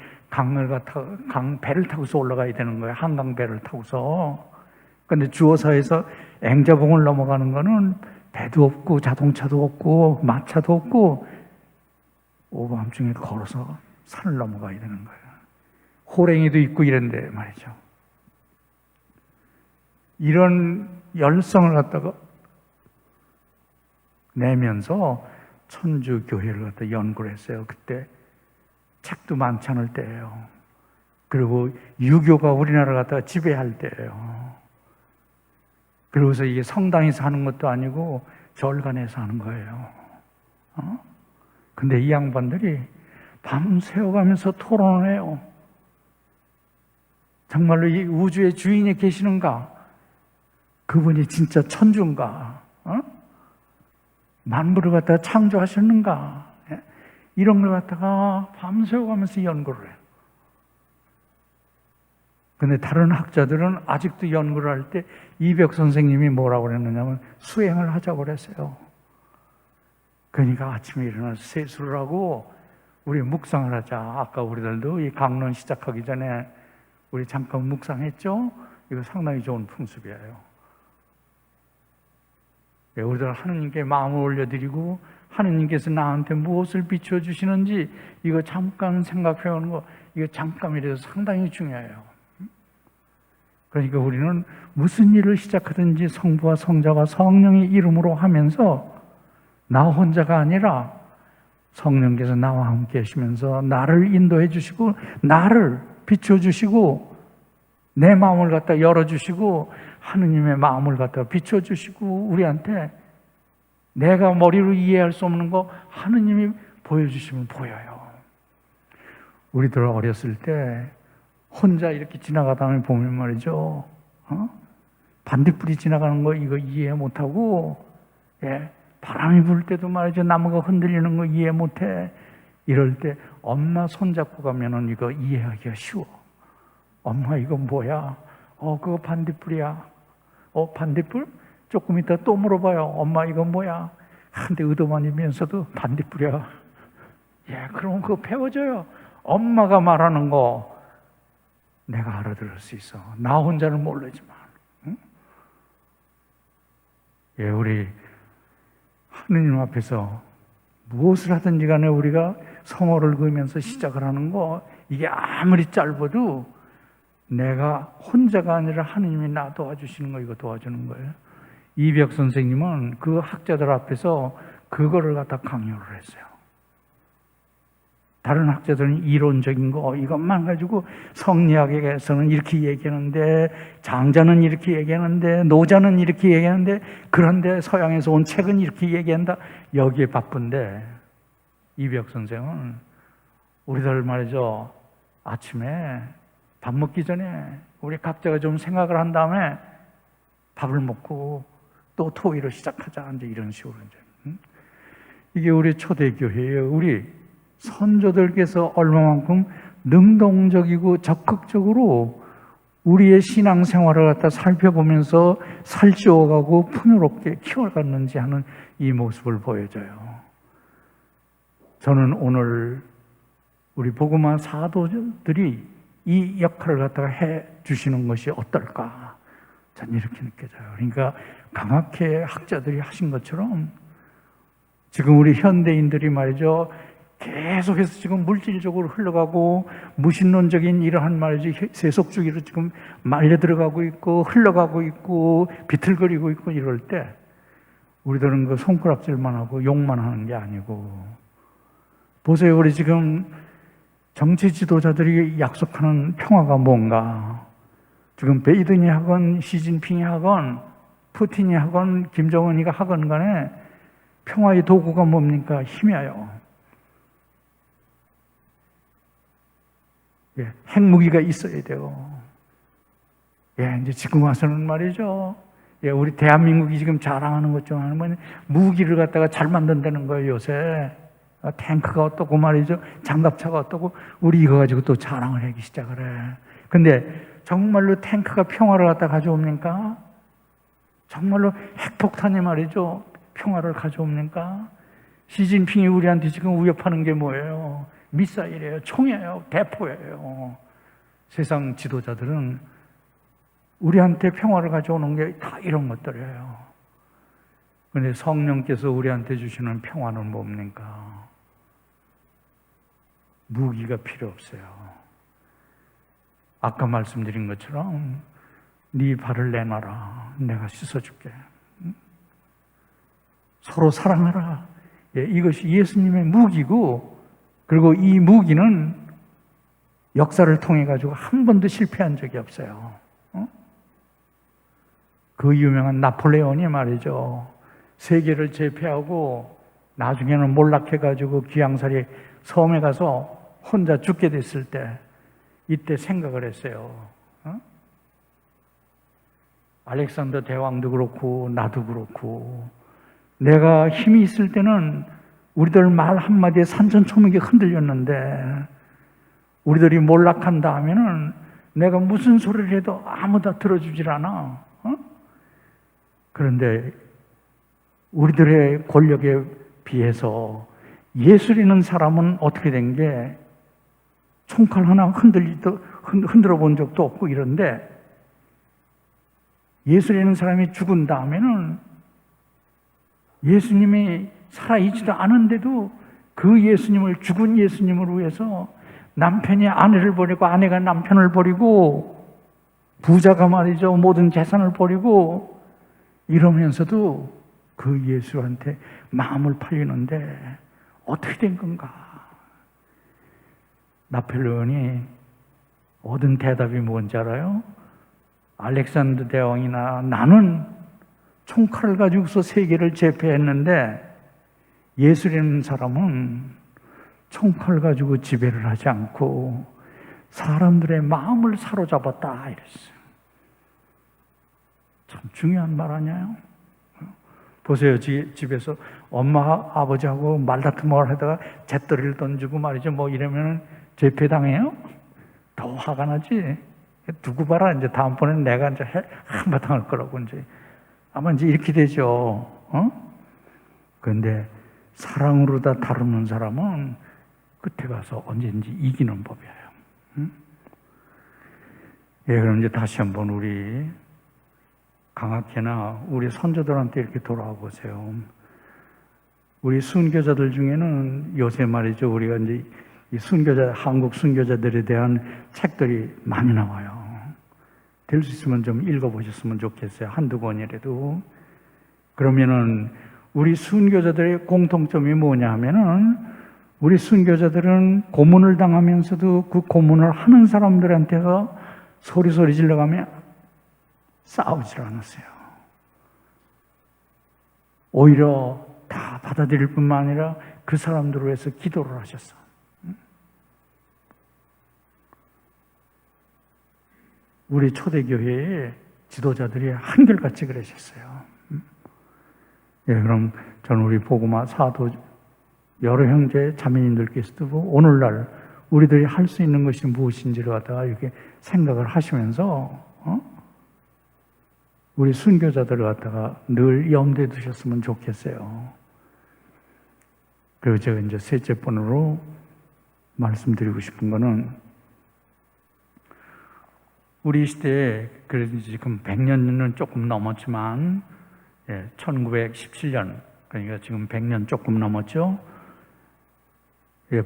배를 타고서 올라가야 되는 거예요. 한강 배를 타고서. 근데 주워사에서 앵자봉을 넘어가는 거는 배도 없고 자동차도 없고 마차도 없고 오밤중에 걸어서 산을 넘어가야 되는 거예요. 호랭이도 있고 이런데 말이죠. 이런 열성을 갖다가 내면서 천주교회를 갖다 연구를 했어요. 그때 책도 많지 않을 때예요. 그리고 유교가 우리나라를 갖다가 지배할 때예요. 그러고서 이게 성당에서 하는 것도 아니고 절간에서 하는 거예요. 근데 이 양반들이 밤새워가면서 토론을 해요. 정말로 이 우주의 주인이 계시는가? 그분이 진짜 천주인가? 만물을 갖다가 창조하셨는가? 이런 걸 갖다가 밤새워가면서 연구를 해요. 근데 다른 학자들은 아직도 연구를 할 때 이벽 선생님이 뭐라고 그랬느냐면 수행을 하자고 그랬어요. 그러니까 아침에 일어나서 세수를 하고 우리 묵상을 하자. 아까 우리들도 이 강론 시작하기 전에 우리 잠깐 묵상했죠? 이거 상당히 좋은 풍습이에요. 우리들 하느님께 마음을 올려드리고 하느님께서 나한테 무엇을 비춰주시는지 이거 잠깐 생각해 오는 거, 이거 잠깐이라도 상당히 중요해요. 그러니까 우리는 무슨 일을 시작하든지 성부와 성자와 성령의 이름으로 하면서 나 혼자가 아니라 성령께서 나와 함께 하시면서 나를 인도해 주시고 나를 비춰주시고 내 마음을 갖다 열어주시고 하느님의 마음을 갖다 비춰주시고 우리한테 내가 머리로 이해할 수 없는 거 하느님이 보여주시면 보여요. 우리들 어렸을 때 혼자 이렇게 지나가다 보면 말이죠, 반딧불이 지나가는 거 이거 이해 못하고, 바람이 불 때도 말이죠, 나무가 흔들리는 거 이해 못해. 이럴 때 엄마 손잡고 가면은 이거 이해하기가 쉬워. 엄마 이거 뭐야? 그거 반딧불이야. 반딧불? 조금 이따 또 물어봐요. 엄마 이거 뭐야? 근데 의도만이면서도 반딧불이야. 그럼 그거 배워줘요. 엄마가 말하는 거 내가 알아들을 수 있어. 나 혼자는 모르지만. 우리 하느님 앞에서 무엇을 하든지 간에 우리가 성어를 그으면서 시작을 하는 거, 이게 아무리 짧아도 내가 혼자가 아니라 하느님이 나 도와주시는 거, 이거 도와주는 거예요. 이벽 선생님은 그 학자들 앞에서 그거를 갖다 강요를 했어요. 다른 학자들은 이론적인 거 이것만 가지고 성리학에서는 이렇게 얘기하는데, 장자는 이렇게 얘기하는데, 노자는 이렇게 얘기하는데, 그런데 서양에서 온 책은 이렇게 얘기한다. 여기에 바쁜데 이벽 선생은 우리들 말이죠, 아침에 밥 먹기 전에 우리 각자가 좀 생각을 한 다음에 밥을 먹고 또 토의를 시작하자, 이제 이런 식으로 이제. 이게 우리 초대교회예요. 우리 선조들께서 얼마만큼 능동적이고 적극적으로 우리의 신앙생활을 갖다 살펴보면서 살찌워가고 풍요롭게 키워갔는지 하는 이 모습을 보여줘요. 저는 오늘 우리 복음화 사도들이 이 역할을 갖다가 해 주시는 것이 어떨까, 저는 이렇게 느껴져요. 그러니까 강학회 학자들이 하신 것처럼 지금 우리 현대인들이 말이죠, 계속해서 지금 물질적으로 흘러가고 무신론적인 이러한 말이지 세속주의로 지금 말려 들어가고 있고 흘러가고 있고 비틀거리고 있고 이럴 때 우리들은 그 손가락질만 하고 욕만 하는 게 아니고, 보세요. 우리 지금 정치 지도자들이 약속하는 평화가 뭔가? 지금 베이든이 하건 시진핑이 하건 푸틴이 하건 김정은이가 하건 간에 평화의 도구가 뭡니까? 힘이에요. 예, 핵무기가 있어야 돼요. 예, 이제 지금 와서는 말이죠. 예, 우리 대한민국이 지금 자랑하는 것 중 하나는 무기를 갖다가 잘 만든다는 거예요, 요새. 탱크가 어떻고 말이죠. 장갑차가 어떻고. 우리 이거 가지고 또 자랑을 하기 시작을 해. 근데 정말로 탱크가 평화를 갖다 가져옵니까? 정말로 핵폭탄이 말이죠. 평화를 가져옵니까? 시진핑이 우리한테 지금 위협하는 게 뭐예요? 미사일이에요. 총이에요. 대포예요. 세상 지도자들은 우리한테 평화를 가져오는 게 다 이런 것들이에요. 그런데 성령께서 우리한테 주시는 평화는 뭡니까? 무기가 필요 없어요. 아까 말씀드린 것처럼 네 발을 내놔라. 내가 씻어줄게. 서로 사랑하라. 예, 이것이 예수님의 무기고, 그리고 이 무기는 역사를 통해 가지고 한 번도 실패한 적이 없어요. 그 유명한 나폴레온이 말이죠. 세계를 제패하고 나중에는 몰락해가지고 귀양살이 섬에 가서 혼자 죽게 됐을 때 이때 생각을 했어요. 알렉산더 대왕도 그렇고 나도 그렇고 내가 힘이 있을 때는 우리들 말 한마디에 산천초목이 흔들렸는데 우리들이 몰락한 다음에는 내가 무슨 소리를 해도 아무도 들어주질 않아. 그런데 우리들의 권력에 비해서 예수라는 사람은 어떻게 된 게 총칼 하나 흔들어 본 적도 없고 이런데 예수라는 사람이 죽은 다음에는 예수님이 살아있지도 않은데도 그 예수님을, 죽은 예수님을 위해서 남편이 아내를 버리고 아내가 남편을 버리고 부자가 말이죠 모든 재산을 버리고 이러면서도 그 예수한테 마음을 팔리는데 어떻게 된 건가? 나폴레온이 얻은 대답이 뭔지 알아요? 알렉산더 대왕이나 나는 총칼을 가지고서 세계를 제패했는데 예수라는 사람은 총칼을 가지고 지배를 하지 않고 사람들의 마음을 사로잡았다 이랬어요. 참 중요한 말 아니에요? 보세요. 집에서 엄마 아버지하고 말다툼을 하다가 잿더리를 던지고 말이죠. 뭐 이러면 제패당해요? 더 화가 나지. 두고 봐라. 이제 다음번에는 내가 이제 한바탕 할 거라고 이제 아마 이제 이렇게 되죠. 그런데 사랑으로 다 다루는 사람은 끝에 가서 언제든지 이기는 법이에요. 예, 그럼 이제 다시 한번 우리 강학회나 우리 선조들한테 이렇게 돌아와 보세요. 우리 순교자들 중에는 요새 말이죠. 우리가 이제 이 순교자, 한국 순교자들에 대한 책들이 많이 나와요. 될 수 있으면 좀 읽어보셨으면 좋겠어요. 한두 권이라도. 그러면은 우리 순교자들의 공통점이 뭐냐 하면은 우리 순교자들은 고문을 당하면서도 그 고문을 하는 사람들한테서 소리 질러가며 싸우질 않았어요. 오히려 다 받아들일 뿐만 아니라 그 사람들을 위해서 기도를 하셨어. 우리 초대교회의 지도자들이 한결같이 그러셨어요. 예, 그럼 저는 우리 복음화 사도 여러 형제 자매님들께서도 오늘날 우리들이 할 수 있는 것이 무엇인지를 갖다가 이렇게 생각을 하시면서 우리 순교자들을 갖다가 늘 염두에 두셨으면 좋겠어요. 그리고 제가 이제 셋째 번으로 말씀드리고 싶은 거는 우리 시대에 그래도 지금 100년은 조금 넘었지만 1917년 그러니까 지금 100년 조금 넘었죠.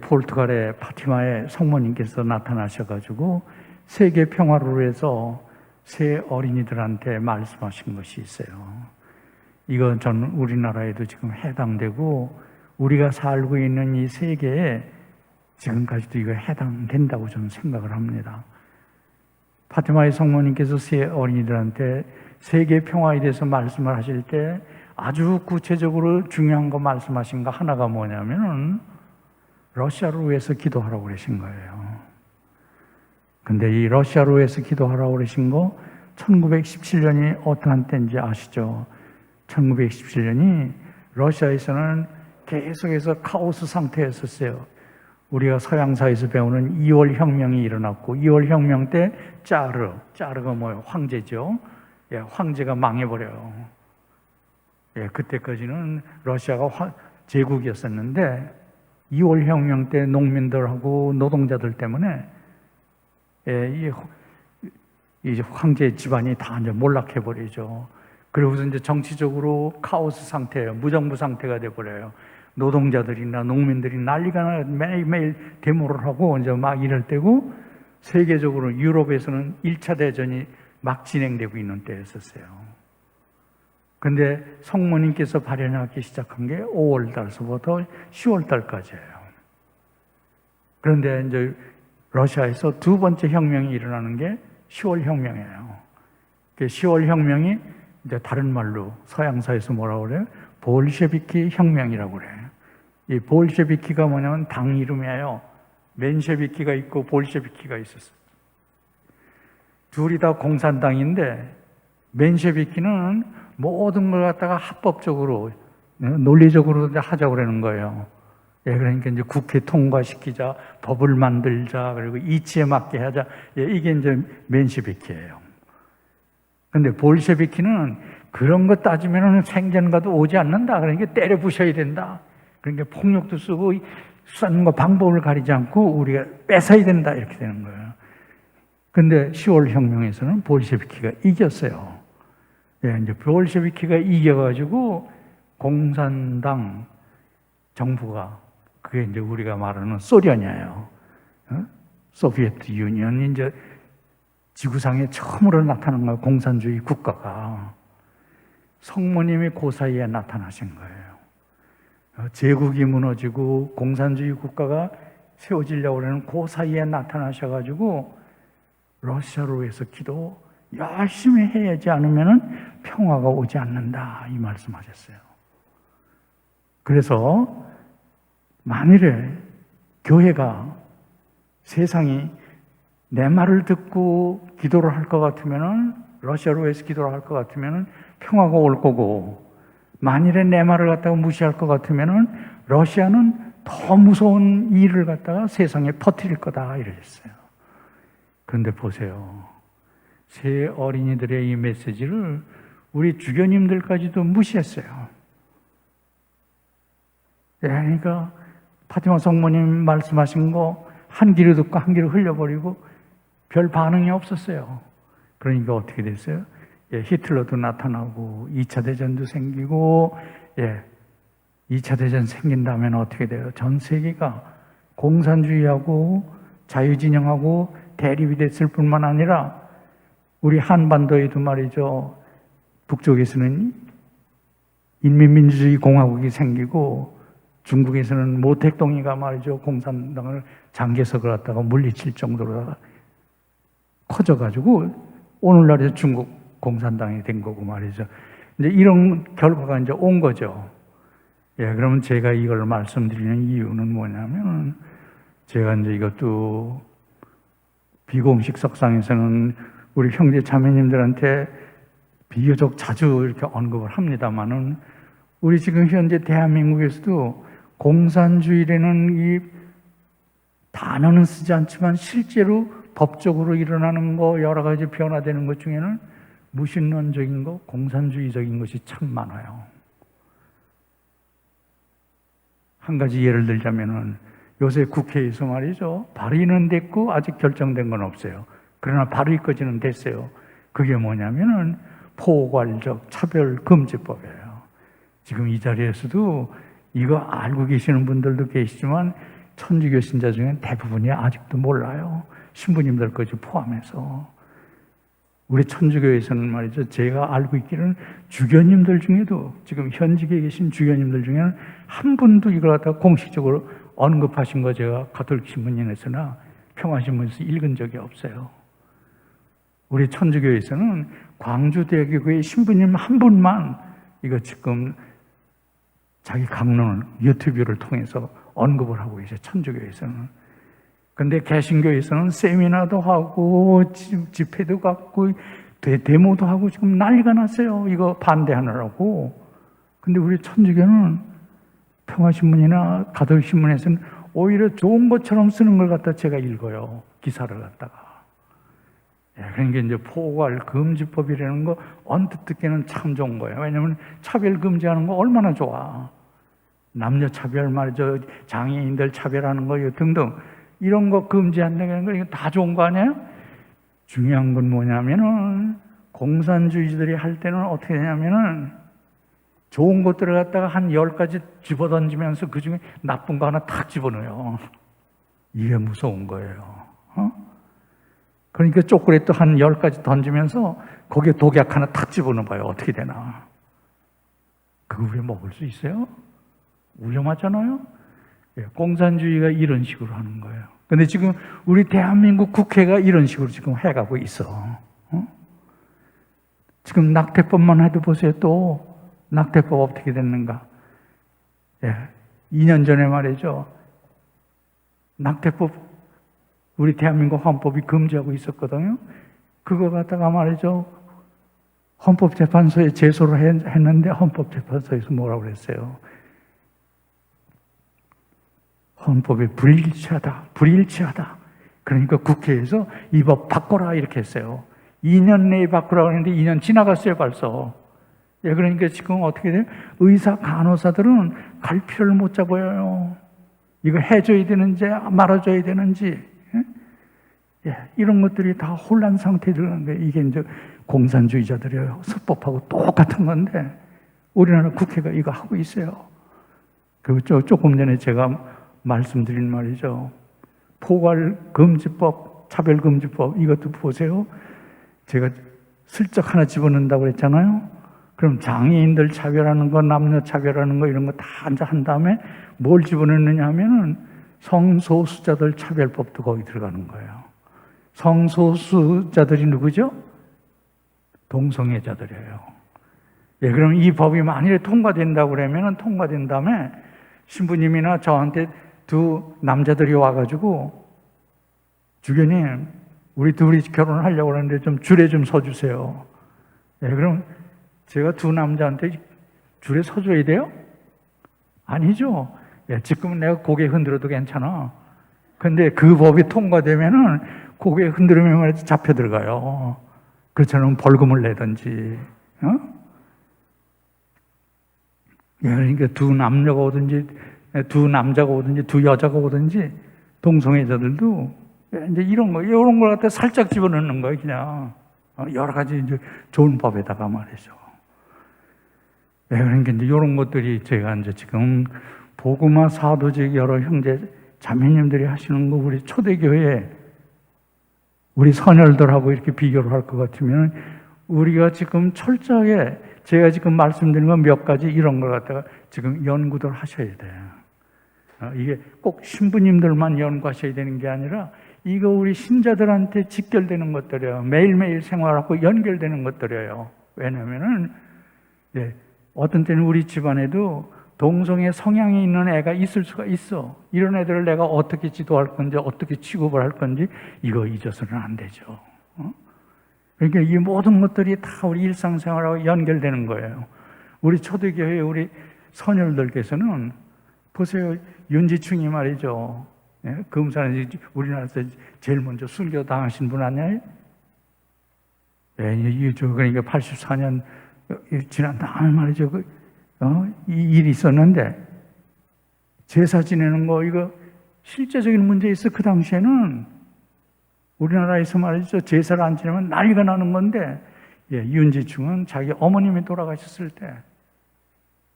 포르투갈의 파티마의 성모님께서 나타나셔가지고 세계 평화를 위해서 새 어린이들한테 말씀하신 것이 있어요. 이건 전 우리나라에도 지금 해당되고 우리가 살고 있는 이 세계에 지금까지도 이거 해당된다고 저는 생각을 합니다. 파티마의 성모님께서 세 어린이들한테 세계 평화에 대해서 말씀을 하실 때 아주 구체적으로 중요한 거 말씀하신 거 하나가 뭐냐면은 러시아를 위해서 기도하라고 그러신 거예요. 근데 이 러시아를 위해서 기도하라고 그러신 거 1917년이 어떠한 때인지 아시죠? 1917년이 러시아에서는 계속해서 카오스 상태였었어요. 우리가 서양사에서 배우는 2월 혁명이 일어났고 2월 혁명 때 짜르가 뭐예요? 황제죠. 예, 황제가 망해버려요. 예, 그때까지는 러시아가 제국이었었는데 2월 혁명 때 농민들하고 노동자들 때문에 예, 이제 황제 집안이 다 이제 몰락해버리죠. 그리고서 이제 정치적으로 카오스 상태예요. 무정부 상태가 돼버려요. 노동자들이나 농민들이 난리가 나 매일매일 데모를 하고 이제 막 이럴 때고 세계적으로 유럽에서는 1차 대전이 막 진행되고 있는 때였었어요. 근데 성모님께서 발현하기 시작한 게 5월 달서부터 10월 달까지예요. 그런데 이제 러시아에서 두 번째 혁명이 일어나는 게 10월 혁명이에요. 10월 혁명이 이제 다른 말로 서양사에서 뭐라고 그래요? 볼셰비키 혁명이라고 그래요. 이 볼셰비키가 뭐냐면 당 이름이에요. 맨셰비키가 있고 볼셰비키가 있었어요. 둘이 다 공산당인데 맨셰비키는 모든 걸 갖다가 합법적으로 논리적으로 하자고 그러는 거예요. 예, 그러니까 이제 국회 통과시키자, 법을 만들자, 그리고 이치에 맞게 하자. 예, 이게 이제 맨셰비키예요. 근데 볼셰비키는 그런 거 따지면 생전과도 오지 않는다. 그러니까 때려 부셔야 된다. 그러니까 폭력도 쓰고 쏘는 거 방법을 가리지 않고 우리가 뺏어야 된다. 이렇게 되는 거예요. 근데 10월 혁명에서는 볼셰비키가 이겼어요. 예, 이제 볼셰비키가 이겨가지고 공산당 정부가 그게 이제 우리가 말하는 소련이에요. 소비에트 유니언이 이제 지구상에 처음으로 나타난 거예요. 공산주의 국가가. 성모님이 그 사이에 나타나신 거예요. 제국이 무너지고 공산주의 국가가 세워지려고 하는 그 사이에 나타나셔가지고 러시아로 해서 기도 열심히 해야지 않으면 평화가 오지 않는다 이 말씀하셨어요. 그래서 만일에 교회가 세상이 내 말을 듣고 기도를 할 것 같으면은 러시아로 해서 기도를 할 것 같으면은 평화가 올 거고 만일에 내 말을 갖다가 무시할 것 같으면은 러시아는 더 무서운 일을 갖다가 세상에 퍼뜨릴 거다 이러셨어요. 그런데 보세요. 새 어린이들의 이 메시지를 우리 주교님들까지도 무시했어요. 그러니까 파티마 성모님 말씀하신 거 한 귀로 듣고 한 귀로 흘려버리고 별 반응이 없었어요. 그러니까 어떻게 됐어요? 예, 히틀러도 나타나고 2차 대전도 생기고 2차 대전 생긴다면 어떻게 돼요? 전 세계가 공산주의하고 자유진영하고 대립이 됐을 뿐만 아니라 우리 한반도에도 말이죠. 북쪽에서는 인민민주주의 공화국이 생기고 중국에서는 모택동이가 말이죠. 공산당을 장개석을 갖다가 물리칠 정도로 커져가지고 오늘날의 중국 공산당이 된 거고 말이죠. 이제 이런 결과가 이제 온 거죠. 예, 그러면 제가 이걸 말씀드리는 이유는 뭐냐면 제가 이제 이것도 비공식 석상에서는 우리 형제 자매님들한테 비교적 자주 이렇게 언급을 합니다만은 우리 지금 현재 대한민국에서도 공산주의라는 이 단어는 쓰지 않지만 실제로 법적으로 일어나는 거 여러 가지 변화되는 것 중에는 무신론적인 거, 공산주의적인 것이 참 많아요. 한 가지 예를 들자면은 요새 국회에서 말이죠. 발의는 됐고 아직 결정된 건 없어요. 그러나 발의까지는 됐어요. 그게 뭐냐면은 포괄적 차별금지법이에요. 지금 이 자리에서도 이거 알고 계시는 분들도 계시지만 천주교 신자 중에 대부분이 아직도 몰라요. 신부님들까지 포함해서. 우리 천주교에서는 말이죠. 제가 알고 있기로는 주교님들 중에도 지금 현직에 계신 주교님들 중에는 한 분도 이걸 갖다가 공식적으로 언급하신 거 제가 가톨릭 신문인에서나 평화신문에서 읽은 적이 없어요. 우리 천주교에서는 광주대교구의 신부님 한 분만 이거 지금 자기 강론을 유튜브를 통해서 언급을 하고 계세요. 천주교에서는. 근데 개신교에서는 세미나도 하고 집회도 갖고 데모도 하고 지금 난리가 났어요. 이거 반대하느라고. 근데 우리 천주교는 평화신문이나 가톨릭신문에서는 오히려 좋은 것처럼 쓰는 걸 갖다 제가 읽어요. 기사를 갖다가. 그러니까 이제 포괄 금지법이라는 거 언뜻 듣기는 참 좋은 거예요. 왜냐하면 차별 금지하는 거 얼마나 좋아. 남녀 차별 말이죠. 장애인들 차별하는 거 등등 이런 거 금지한다는 거 이거 다 좋은 거 아니에요? 중요한 건 뭐냐면은 공산주의자들이 할 때는 어떻게 되냐면은 좋은 것들을 갖다가 한 10가지 집어던지면서 그 중에 나쁜 거 하나 탁 집어넣어요. 이게 무서운 거예요. 그러니까 초콜릿도 한 10가지 던지면서 거기에 독약 하나 탁 집어넣어봐요. 어떻게 되나. 그거 왜 먹을 수 있어요? 위험하잖아요. 공산주의가 이런 식으로 하는 거예요. 근데 지금 우리 대한민국 국회가 이런 식으로 지금 해가고 있어. 지금 낙태법만 해도 보세요. 또 낙태법 어떻게 됐는가. 2년 전에 말이죠. 낙태법 우리 대한민국 헌법이 금지하고 있었거든요. 그거 갖다가 말이죠. 헌법재판소에 제소를 했는데 헌법재판소에서 뭐라고 그랬어요? 헌법이 불일치하다. 그러니까 국회에서 이 법 바꿔라 이렇게 했어요. 2년 내에 바꾸라고 했는데 2년 지나갔어요 벌써. 그러니까 지금 어떻게 돼요? 의사 간호사들은 갈 필요를 못 잡아요. 이거 해줘야 되는지 말아줘야 되는지 이런 것들이 다 혼란 상태에 들어간 거예요. 이게 이제 공산주의자들의 수법하고 똑같은 건데 우리나라 국회가 이거 하고 있어요. 그리고 조금 전에 제가 말씀드린 말이죠. 포괄금지법, 차별금지법 이것도 보세요. 제가 슬쩍 하나 집어넣는다고 그랬잖아요. 그럼 장애인들 차별하는 거, 남녀 차별하는 거 이런 거 다 한 다음에 뭘 집어넣느냐 하면은 성소수자들 차별법도 거기 들어가는 거예요. 성소수자들이 누구죠? 동성애자들이에요. 그럼 이 법이 만일에 통과된다고 그러면은 통과된 다음에 신부님이나 저한테 두 남자들이 와가지고 주교님 우리 둘이 결혼하려고 하는데 좀 줄에 좀 서주세요. 그럼 제가 두 남자한테 줄에 서줘야 돼요? 아니죠. 지금은 내가 고개 흔들어도 괜찮아. 근데 그 법이 통과되면은 고개 흔들면 말이지 잡혀 들어가요. 그렇잖아요. 벌금을 내든지. 그러니까 두 남녀가 오든지 두 남자가 오든지 두 여자가 오든지 동성애자들도 이제 이런 걸 갖다 살짝 집어넣는 거예요. 그냥 여러 가지 이제 좋은 법에다가 말이죠. 그러니까 이제 이런 것들이 제가 이제 지금 복음화 사도직 여러 형제 자매님들이 하시는 거 우리 초대교회 우리 선열들하고 이렇게 비교를 할 것 같으면 우리가 지금 철저하게 제가 지금 말씀드린 건 몇 가지 이런 걸 갖다가 지금 연구를 하셔야 돼요. 이게 꼭 신부님들만 연구하셔야 되는 게 아니라 이거 우리 신자들한테 직결되는 것들이에요. 매일매일 생활하고 연결되는 것들이에요. 왜냐면은 어떤 때는 우리 집안에도 동성애 성향이 있는 애가 있을 수가 있어. 이런 애들을 내가 어떻게 지도할 건지 어떻게 취급을 할 건지 이거 잊어서는 안 되죠. 그러니까 이 모든 것들이 다 우리 일상생활하고 연결되는 거예요. 우리 초대교회 우리 선열들께서는 보세요. 윤지충이 말이죠. 금산에 우리나라에서 제일 먼저 순교 당하신 분 아니에요? 그러니까 84년 지난 다음에 말이죠. 이 일이 있었는데 제사 지내는 거 이거 실제적인 문제 있어. 그 당시에는 우리나라에서 말이죠. 제사를 안 지내면 난리가 나는 건데 윤지충은 자기 어머님이 돌아가셨을 때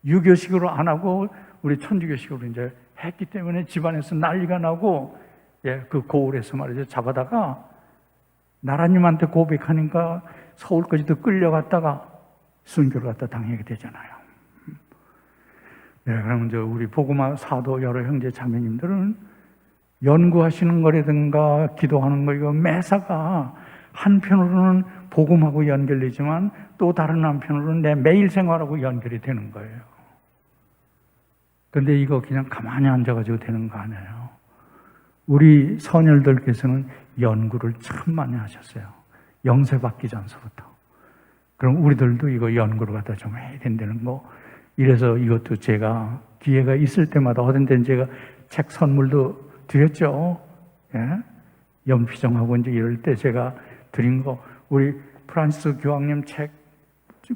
유교식으로 안 하고 우리 천주교식으로 이제 했기 때문에 집안에서 난리가 나고 그 고을에서 말이죠. 잡아다가 나라님한테 고백하니까 서울까지도 끌려갔다가 순교를 갖다 당하게 되잖아요. 네, 그러면 우리 복음화 사도 여러 형제 자매님들은 연구하시는 거라든가 기도하는 거 이거 매사가 한편으로는 복음하고 연결되지만 또 다른 한편으로는 내 매일 생활하고 연결이 되는 거예요. 그런데 이거 그냥 가만히 앉아가지고 되는 거 아니에요. 우리 선열들께서는 연구를 참 많이 하셨어요. 영세 받기 전서부터. 그럼 우리들도 이거 연구를 갖다 좀 해야 된다는 거. 이래서 이것도 제가 기회가 있을 때마다 어떤 데는 제가 책 선물도 드렸죠. 예? 연피정하고 이제 이럴 때 제가 드린 거, 우리 프란시스 교황님 책,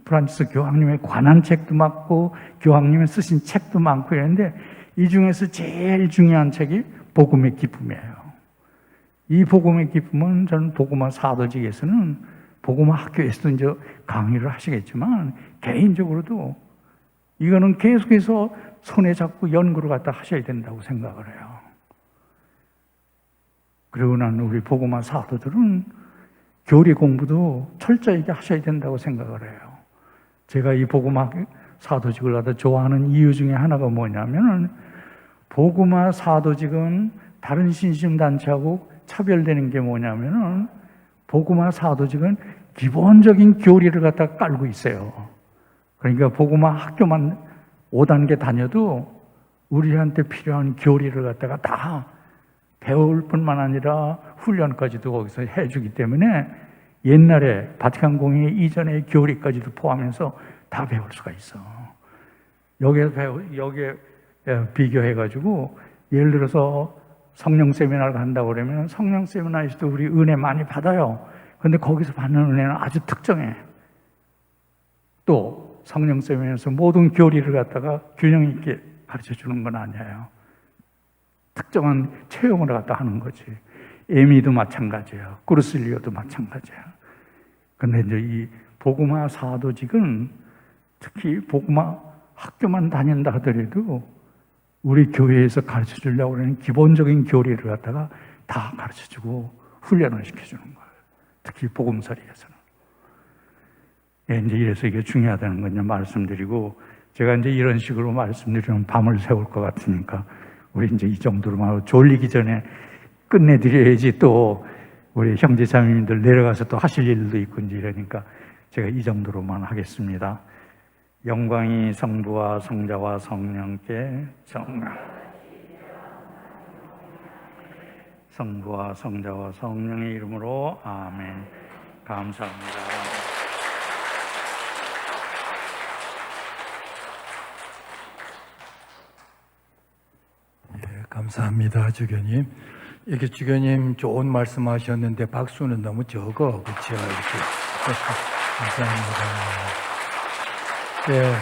프란시스 교황님에 관한 책도 많고 교황님이 쓰신 책도 많고 이랬는데 이 중에서 제일 중요한 책이 복음의 기쁨이에요. 이 복음의 기쁨은 저는 복음화 사도직에서는 복음화 학교에서도 이제 강의를 하시겠지만 개인적으로도 이거는 계속해서 손에 잡고 연구를 갖다 하셔야 된다고 생각을 해요. 그리고 난 우리 복음화 사도들은 교리 공부도 철저하게 하셔야 된다고 생각을 해요. 제가 이 복음화 사도직을 갖다 좋아하는 이유 중에 하나가 뭐냐면은 복음화 사도직은 다른 신심단체하고 차별되는 게 뭐냐면은 복음화 사도직은 기본적인 교리를 갖다 깔고 있어요. 그러니까 복음화 학교만 5단계 다녀도 우리한테 필요한 교리를 갖다가 다 배울 뿐만 아니라 훈련까지도 거기서 해주기 때문에 옛날에 바티칸 공회 이전의 교리까지도 포함해서 다 배울 수가 있어. 여기에 비교해가지고 예를 들어서 성령 세미나를 간다고 그러면 성령 세미나에서도 우리 은혜 많이 받아요. 근데 거기서 받는 은혜는 아주 특정해. 또 성령 세미나에서 모든 교리를 갖다가 균형 있게 가르쳐 주는 건 아니에요. 특정한 체험을 갖다 하는 거지. 에미도 마찬가지예요. 꾸르슬리오도 마찬가지예요. 근데 이제 이 복음화 사도직은 특히 복음화 학교만 다닌다 하더라도 우리 교회에서 가르쳐 주려고 하는 기본적인 교리를 갖다가 다 가르쳐 주고 훈련을 시켜주는 거예요. 특히 복음서리에서는. 예, 이제 이래서 이게 중요하다는 건 말씀드리고, 제가 이제 이런 식으로 말씀드리면 밤을 새울 것 같으니까 우리 이제 이 정도로만 하고 졸리기 전에 끝내드려야지 또 우리 형제 자매님들 내려가서 또 하실 일도 있고 이제 이러니까 제가 이 정도로만 하겠습니다. 영광이 성부와 성자와 성령께 성부와 성자와 성령의 이름으로 아멘. 감사합니다. 감사합니다, 주교님. 이렇게 주교님 좋은 말씀하셨는데 박수는 너무 적어, 그렇죠? 이렇게. 감사합니다. 네,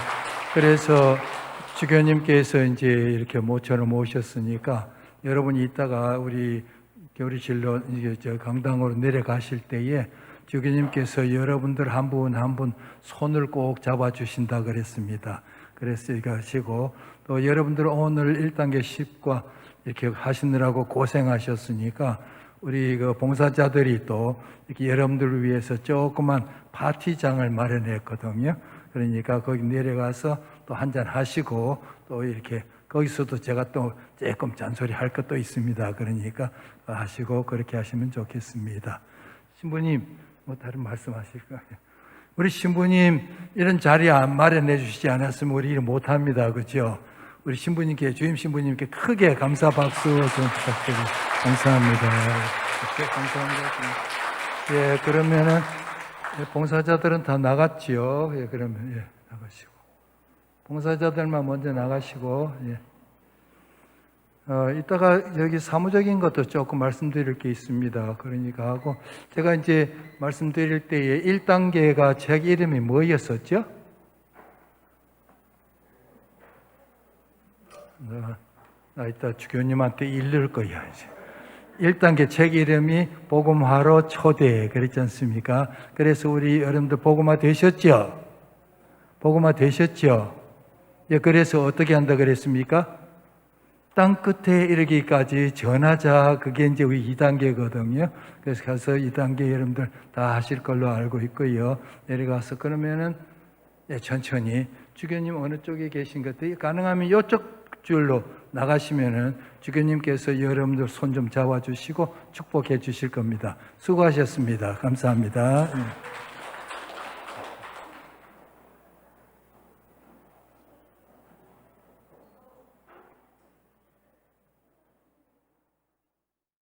그래서 주교님께서 이제 이렇게 모처럼 오셨으니까 여러분이 이따가 우리 교리실로 이제 저 강당으로 내려가실 때에 주교님께서 여러분들 한 분 한 분 손을 꼭 잡아주신다 그랬습니다. 그래서 이거 하시고 또 여러분들 오늘 1단계 10과 이렇게 하시느라고 고생하셨으니까 우리 그 봉사자들이 또 이렇게 여러분들을 위해서 조그만 파티장을 마련했거든요. 그러니까 거기 내려가서 또 한잔 하시고 또 이렇게 거기서도 제가 또 조금 잔소리 할 것도 있습니다. 그러니까 하시고 그렇게 하시면 좋겠습니다. 신부님 뭐 다른 말씀하실까요? 우리 신부님 이런 자리 안 마련해 주시지 않았으면 우리 일 못합니다. 그렇죠? 우리 신부님께, 주임 신부님께 크게 감사 박수 좀 부탁드립니다. 감사합니다. 네, 감사합니다. 예, 그러면은 봉사자들은 다 나갔지요. 예, 그러면 예, 나가시고 봉사자들만 먼저 나가시고 예. 이따가 여기 사무적인 것도 조금 말씀드릴 게 있습니다. 그러니까 하고 제가 이제 말씀드릴 때에 1단계가 책 이름이 뭐였었죠? 나 이따 주교님한테 읽을 거야 이제. 1단계 책 이름이 복음화로 초대 그랬지 않습니까? 그래서 우리 여러분들 복음화 되셨죠? 복음화 되셨죠? 예, 그래서 어떻게 한다 그랬습니까? 땅 끝에 이르기까지 전하자. 그게 이제 우리 2단계거든요. 그래서 가서 2단계 여러분들 다 하실 걸로 알고 있고요. 내려가서 그러면은 예, 천천히 주교님 어느 쪽에 계신 것 같아요? 가능하면 이쪽 줄로 나가시면은 주교님께서 여러분들 손 좀 잡아주시고 축복해 주실 겁니다. 수고하셨습니다. 감사합니다.